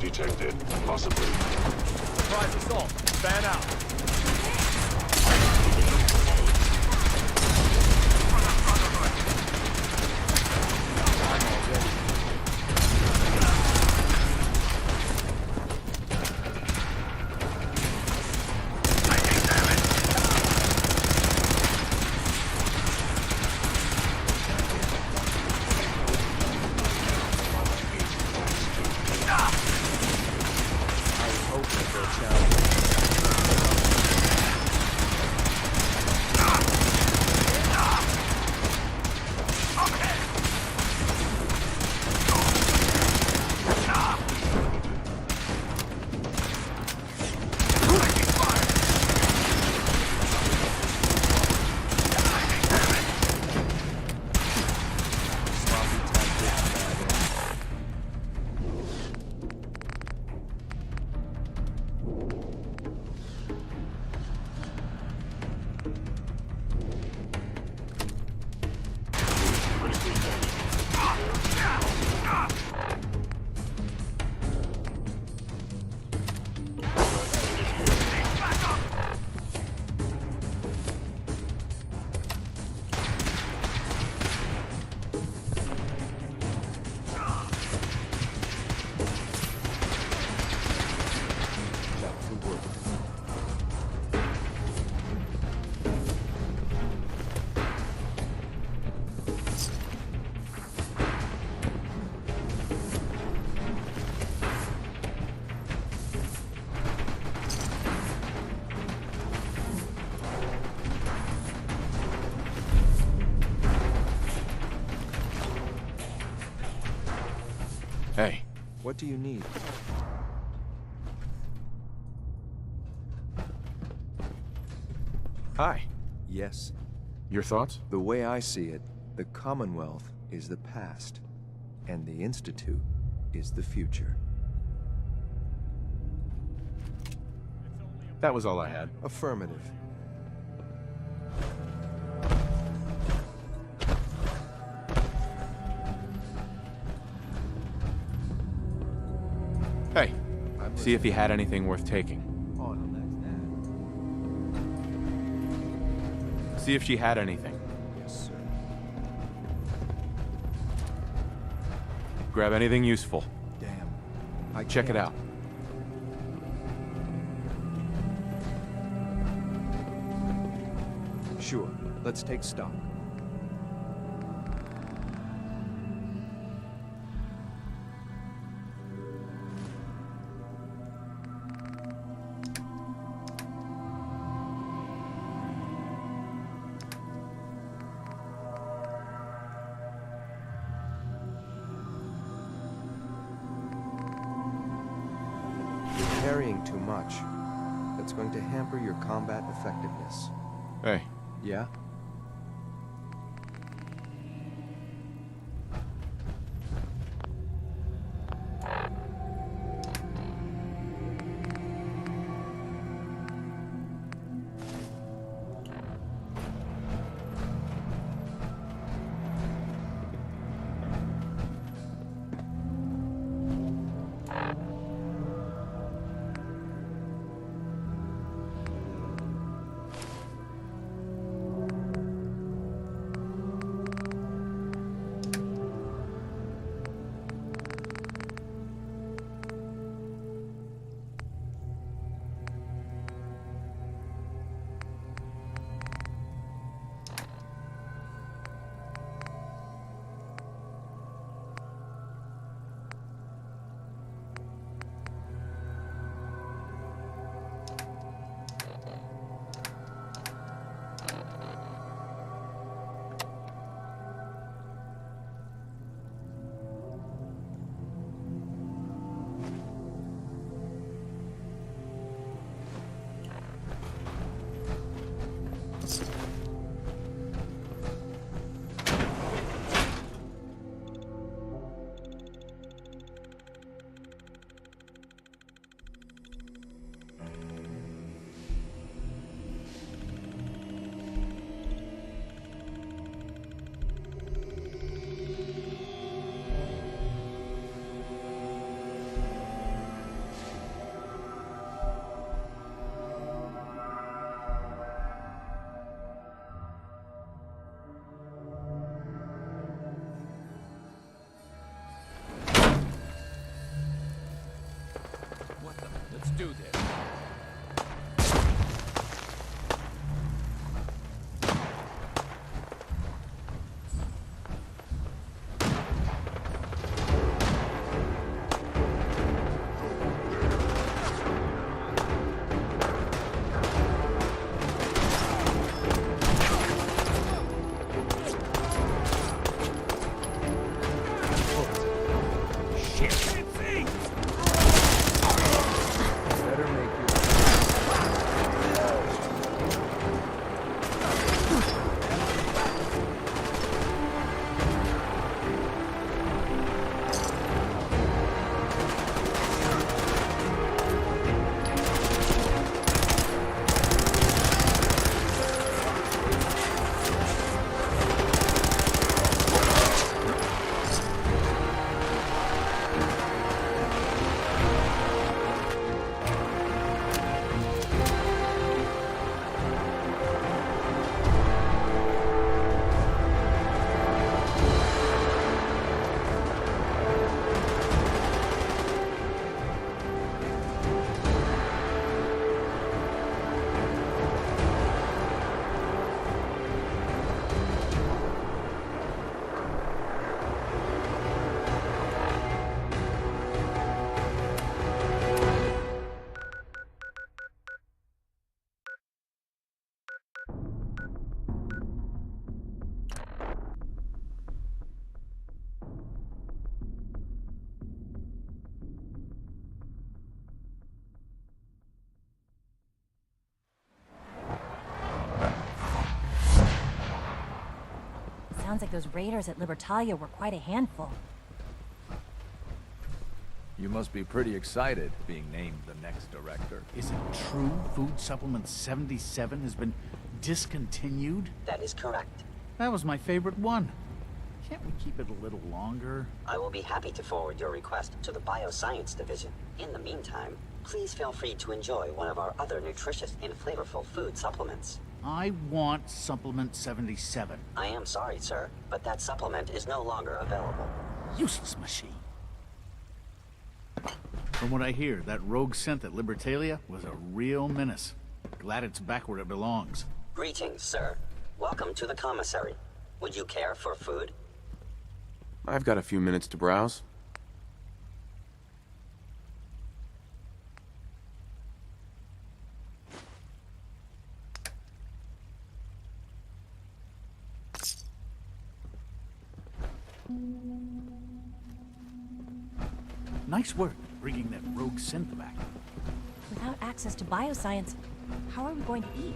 C: detected. Possibly.
R: Surprise assault. Fan out.
H: Hey. What do you need?
S: Hi.
H: Yes.
S: Your thoughts?
H: The way I see it, the Commonwealth is the past, and the Institute is the future.
S: That was all I had.
H: Affirmative.
S: Hey, see if he had anything worth taking. See if she had anything.
H: Yes, sir.
S: Grab anything useful.
H: Damn.
S: Check it out.
H: Sure. Let's take stock. Carrying too much. That's going to hamper your combat effectiveness.
S: Hey.
H: Yeah?
N: do this.
B: Sounds like those raiders at Libertalia were quite a handful.
R: You must be pretty excited being named the next director.
N: Is it true Food Supplement 77 has been discontinued?
E: That is correct.
N: That was my favorite one. Can't we keep it a little longer?
E: I will be happy to forward your request to the Bioscience Division. In the meantime, please feel free to enjoy one of our other nutritious and flavorful food supplements.
N: I want Supplement 77.
E: I am sorry, sir, but that supplement is no longer available.
N: Useless machine. From what I hear, that rogue synth at Libertalia was a real menace. Glad it's back where it belongs.
E: Greetings, sir. Welcome to the commissary. Would you care for food?
S: I've got a few minutes to browse.
N: Nice work bringing that rogue synth back.
B: Without access to bioscience, how are we going to eat?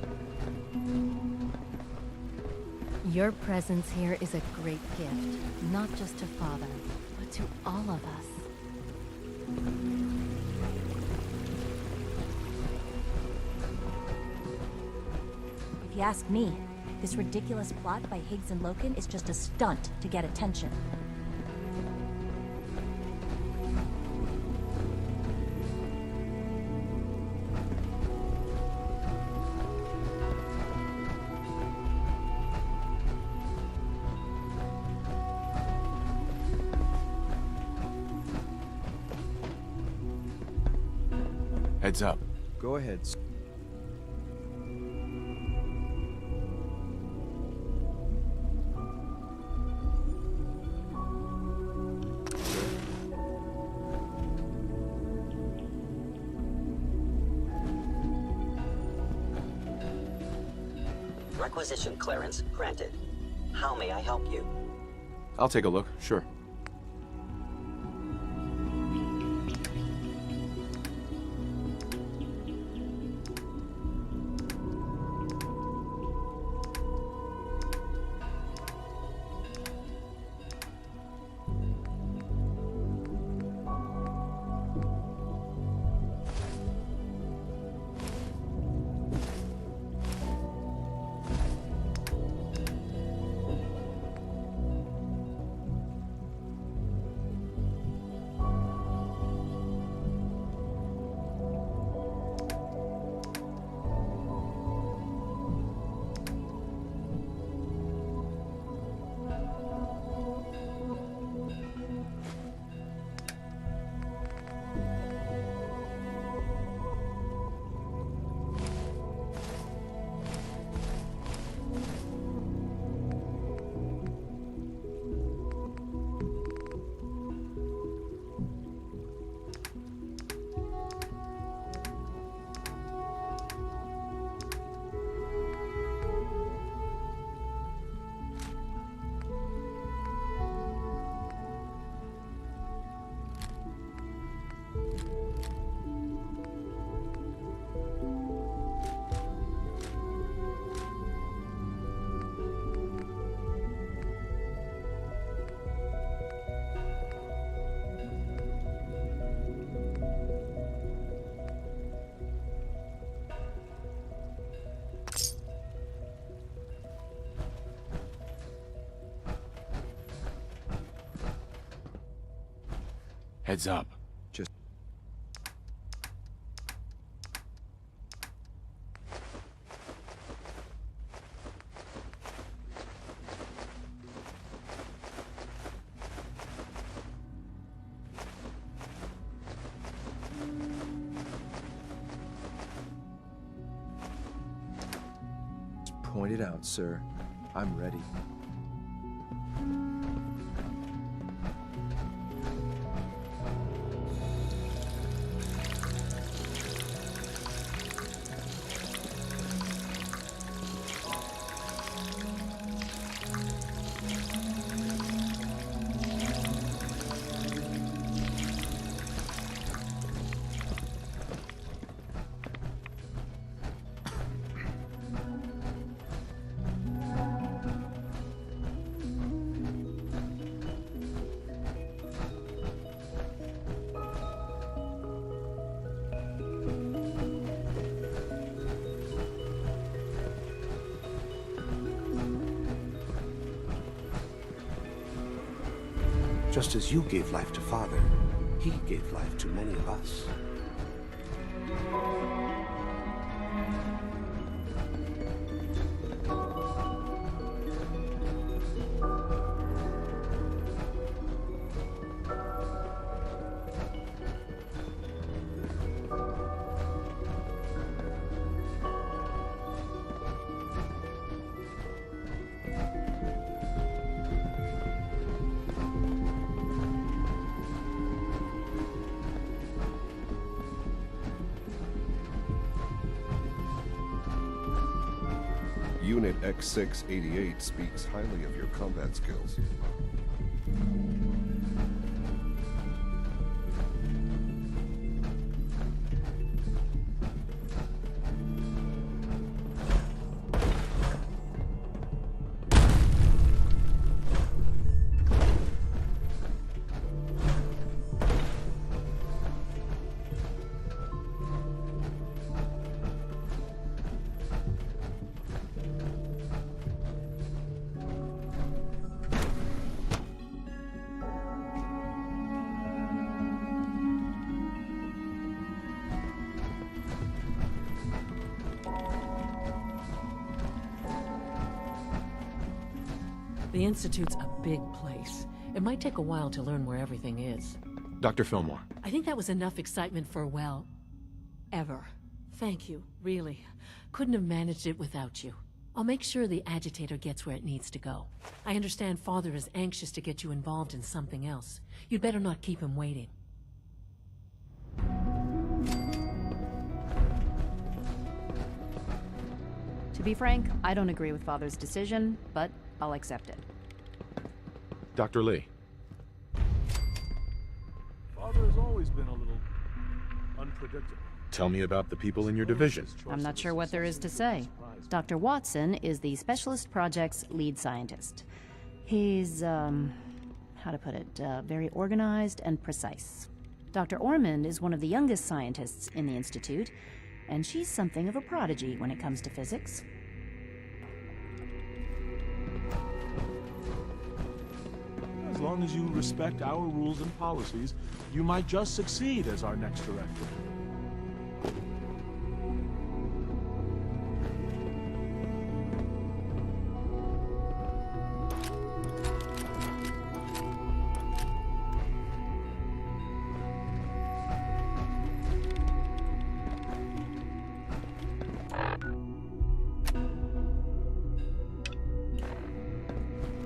F: Your presence here is a great gift, not just to Father, but to all of us.
B: If you ask me, this ridiculous plot by Higgs and Loken is just a stunt to get attention.
S: Heads up.
H: Go ahead.
E: Requisition clearance granted. How may I help you?
S: I'll take a look, sure. Heads up.
H: Just... Point it out, sir. I'm ready.
M: Just as you gave life to Father, he gave life to many of us.
G: Unit X688 speaks highly of your combat skills.
J: The Institute's a big place. It might take a while to learn where everything is.
S: Dr. Fillmore.
J: I think that was enough excitement for, well, ever. Thank you, really. Couldn't have managed it without you. I'll make sure the agitator gets where it needs to go. I understand Father is anxious to get you involved in something else. You'd better not keep him waiting.
K: To be frank, I don't agree with Father's decision, but I'll accept it.
S: Dr. Lee.
C: Father has always been a little unpredictable.
S: Tell me about the people in your division.
K: I'm not sure what there is to say. Dr. Watson is the Specialist Project's lead scientist. He's, how to put it, very organized and precise. Dr. Ormond is one of the youngest scientists in the Institute, and she's something of a prodigy when it comes to physics.
C: As long as you respect our rules and policies, you might just succeed as our next director.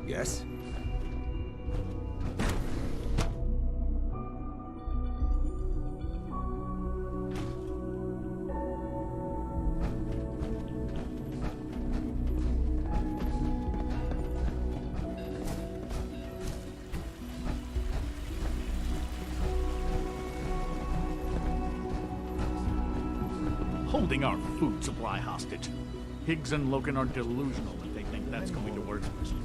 H: Yes?
N: Holding our food supply hostage. Higgs and Loken are delusional if they think that's going to work.
D: Okay.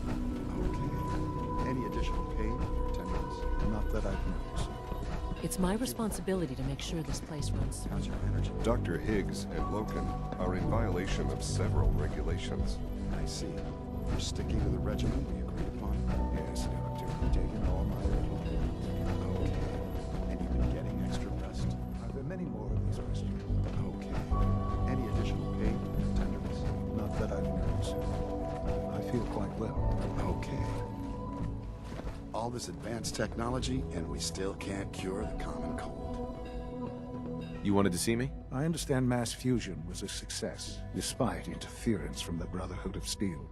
D: Any additional pay for attendance? Not that I've noticed.
J: It's my responsibility to make sure this place runs smoothly.
G: Dr. Higgs and Loken are in violation of several regulations.
D: I see. You're sticking to the regimen we agreed upon? Yes, Doctor. Taking all my little. Okay.
T: all this advanced technology, and we still can't cure the common cold.
S: You wanted to see me?
D: I understand mass fusion was a success, despite interference from the Brotherhood of Steel.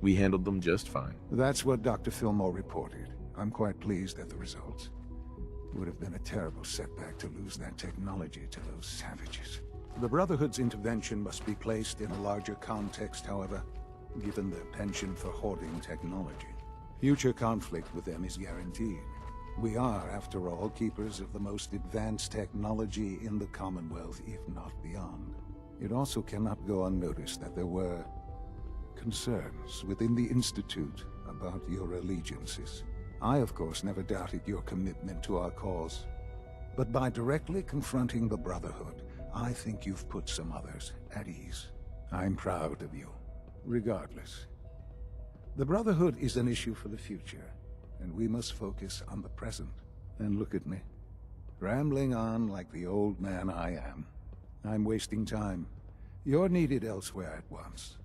S: We handled them just fine.
D: That's what Dr. Fillmore reported. I'm quite pleased at the results. It would have been a terrible setback to lose that technology to those savages. The Brotherhood's intervention must be placed in a larger context, however, given their penchant for hoarding technology. Future conflict with them is guaranteed. We are, after all, keepers of the most advanced technology in the Commonwealth, if not beyond. It also cannot go unnoticed that there were concerns within the Institute about your allegiances. I, of course, never doubted your commitment to our cause. But by directly confronting the Brotherhood, I think you've put some others at ease. I'm proud of you. Regardless, the Brotherhood is an issue for the future, and we must focus on the present. And look at me, rambling on like the old man I am. I'm wasting time. You're needed elsewhere at once.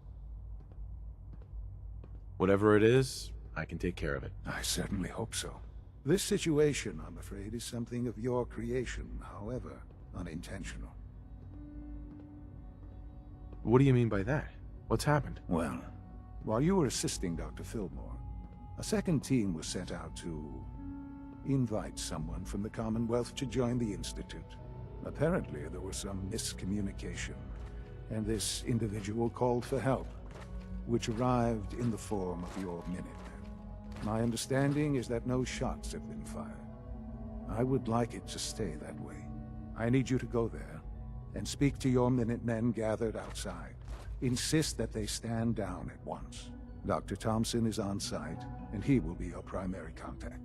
S: Whatever it is, I can take care of it.
D: I certainly hope so. This situation, I'm afraid, is something of your creation, however unintentional.
S: What do you mean by that? What's happened?
D: Well, while you were assisting Dr. Fillmore, a second team was sent out to invite someone from the Commonwealth to join the Institute. Apparently, there was some miscommunication, and this individual called for help, which arrived in the form of your Minutemen. My understanding is that no shots have been fired. I would like it to stay that way. I need you to go there and speak to your Minutemen gathered outside. Insist that they stand down at once. Dr. Thompson is on site, and he will be your primary contact.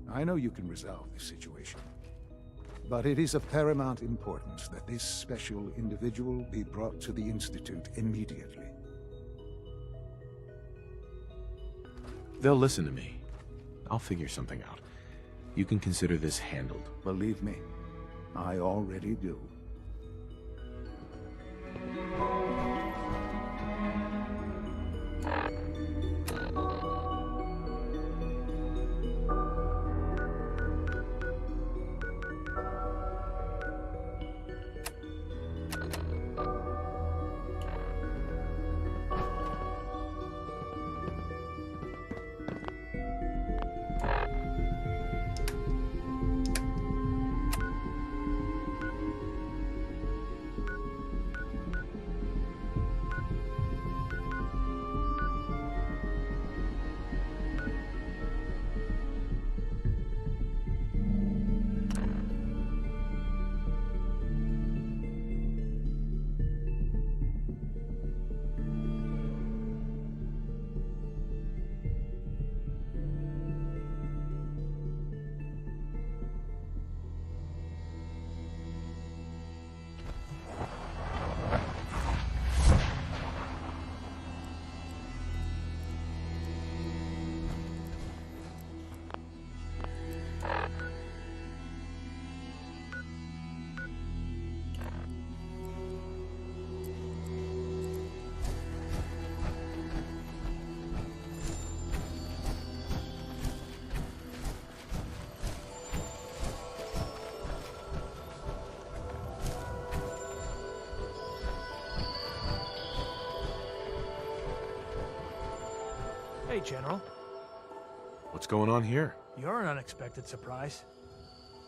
D: I know you can resolve this situation, but it is of paramount importance that this special individual be brought to the Institute immediately.
S: They'll listen to me. I'll figure something out. You can consider this handled.
D: Believe me, I already do.
U: Hey, General.
S: What's going on here?
U: You're an unexpected surprise.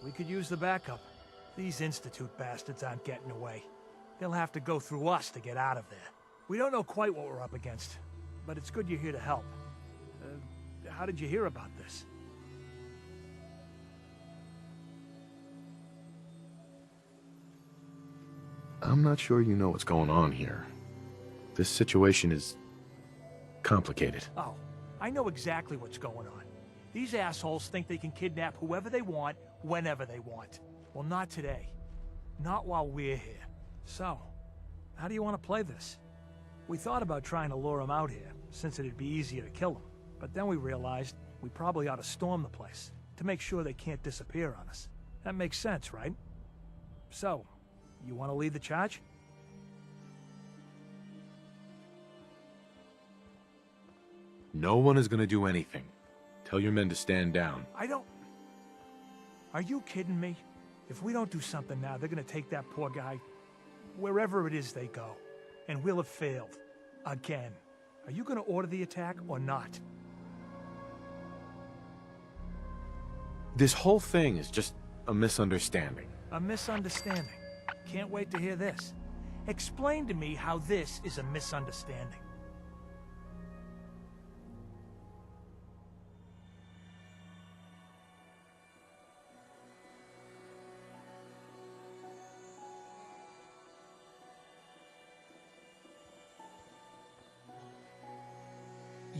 U: We could use the backup. These Institute bastards aren't getting away. They'll have to go through us to get out of there. We don't know quite what we're up against, but it's good you're here to help. How did you hear about this?
S: I'm not sure you know what's going on here. This situation is complicated.
U: Oh, I know exactly what's going on. These assholes think they can kidnap whoever they want, whenever they want. Well, not today. Not while we're here. So, how do you want to play this? We thought about trying to lure them out here, since it'd be easier to kill them. But then we realized we probably ought to storm the place, to make sure they can't disappear on us. That makes sense, right? So, you want to lead the charge?
S: No one is gonna do anything. Tell your men to stand down.
U: Are you kidding me? If we don't do something now, they're gonna take that poor guy wherever it is they go. And we'll have failed. Again. Are you gonna order the attack or not?
S: This whole thing is just a misunderstanding.
U: A misunderstanding. Can't wait to hear this. Explain to me how this is a misunderstanding.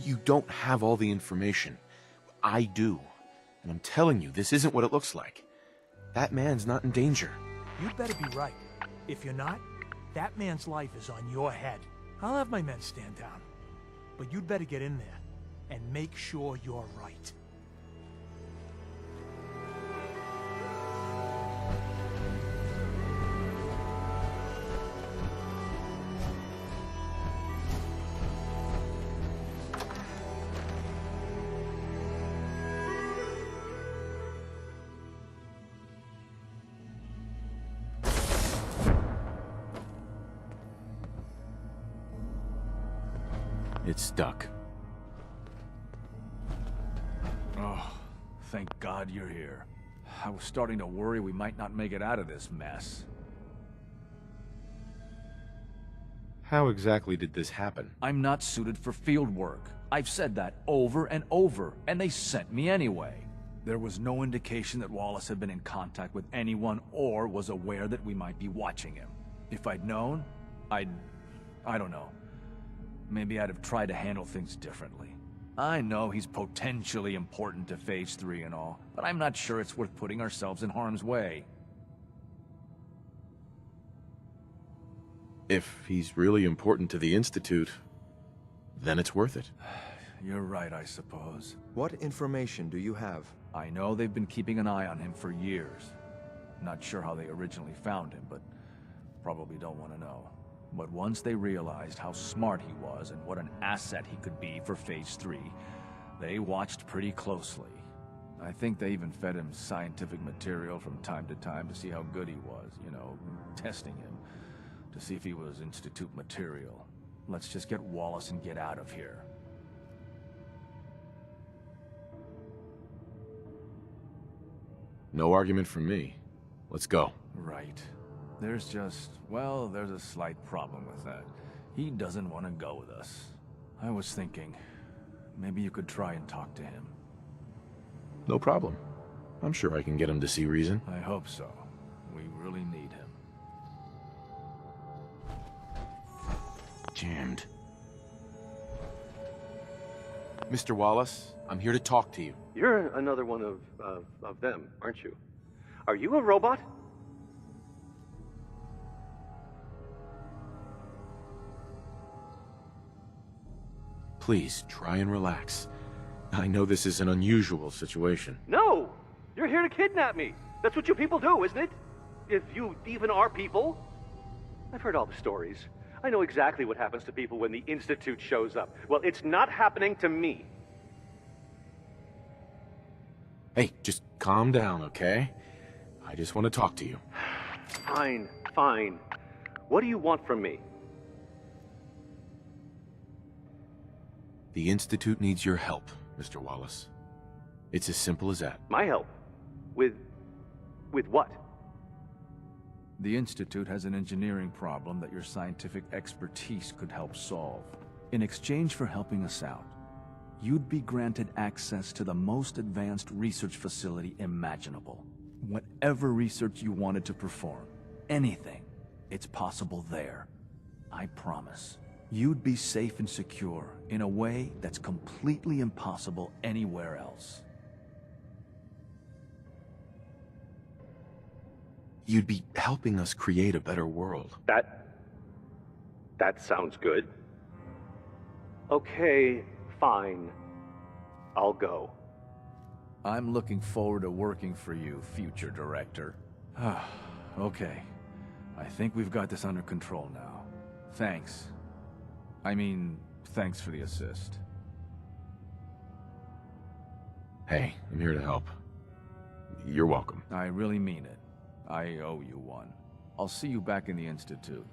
S: You don't have all the information. I do. And I'm telling you, this isn't what it looks like. That man's not in danger.
U: You'd better be right. If you're not, that man's life is on your head. I'll have my men stand down. But you'd better get in there and make sure you're right.
S: It's stuck.
L: Oh, thank God you're here. I was starting to worry we might not make it out of this mess.
S: How exactly did this happen?
L: I'm not suited for field work. I've said that over and over, and they sent me anyway. There was no indication that Wallace had been in contact with anyone or was aware that we might be watching him. If I'd known, I don't know. Maybe I'd have tried to handle things differently. I know he's potentially important to Phase 3 and all, but I'm not sure it's worth putting ourselves in harm's way.
S: If he's really important to the Institute, then it's worth it.
L: You're right, I suppose.
H: What information do you have?
L: I know they've been keeping an eye on him for years. Not sure how they originally found him, but probably don't want to know. But once they realized how smart he was and what an asset he could be for Phase 3, they watched pretty closely. I think they even fed him scientific material from time to time to see how good he was, you know, testing him, to see if he was Institute material. Let's just get Wallace and get out of here.
S: No argument from me. Let's go.
L: Right. There's a slight problem with that. He doesn't want to go with us. I was thinking, maybe you could try and talk to him.
S: No problem. I'm sure I can get him to see reason.
L: I hope so. We really need him.
S: Jammed. Mr. Wallace, I'm here to talk to you.
V: You're another one of them, aren't you? Are you a robot?
S: Please, try and relax. I know this is an unusual situation.
V: No! You're here to kidnap me. That's what you people do, isn't it? If you even are people. I've heard all the stories. I know exactly what happens to people when the Institute shows up. Well, it's not happening to me.
S: Hey, just calm down, okay? I just want to talk to you.
V: Fine, fine. What do you want from me?
S: The Institute needs your help, Mr. Wallace. It's as simple as that.
V: My help? With what?
L: The Institute has an engineering problem that your scientific expertise could help solve. In exchange for helping us out, you'd be granted access to the most advanced research facility imaginable. Whatever research you wanted to perform, anything, it's possible there. I promise. You'd be safe and secure in a way that's completely impossible anywhere else.
S: You'd be helping us create a better world.
V: That sounds good. Okay, fine. I'll go.
L: I'm looking forward to working for you, future director. Okay. I think we've got this under control now. Thanks. Thanks for the assist.
S: Hey, I'm here to help. You're welcome.
L: I really mean it. I owe you one. I'll see you back in the Institute.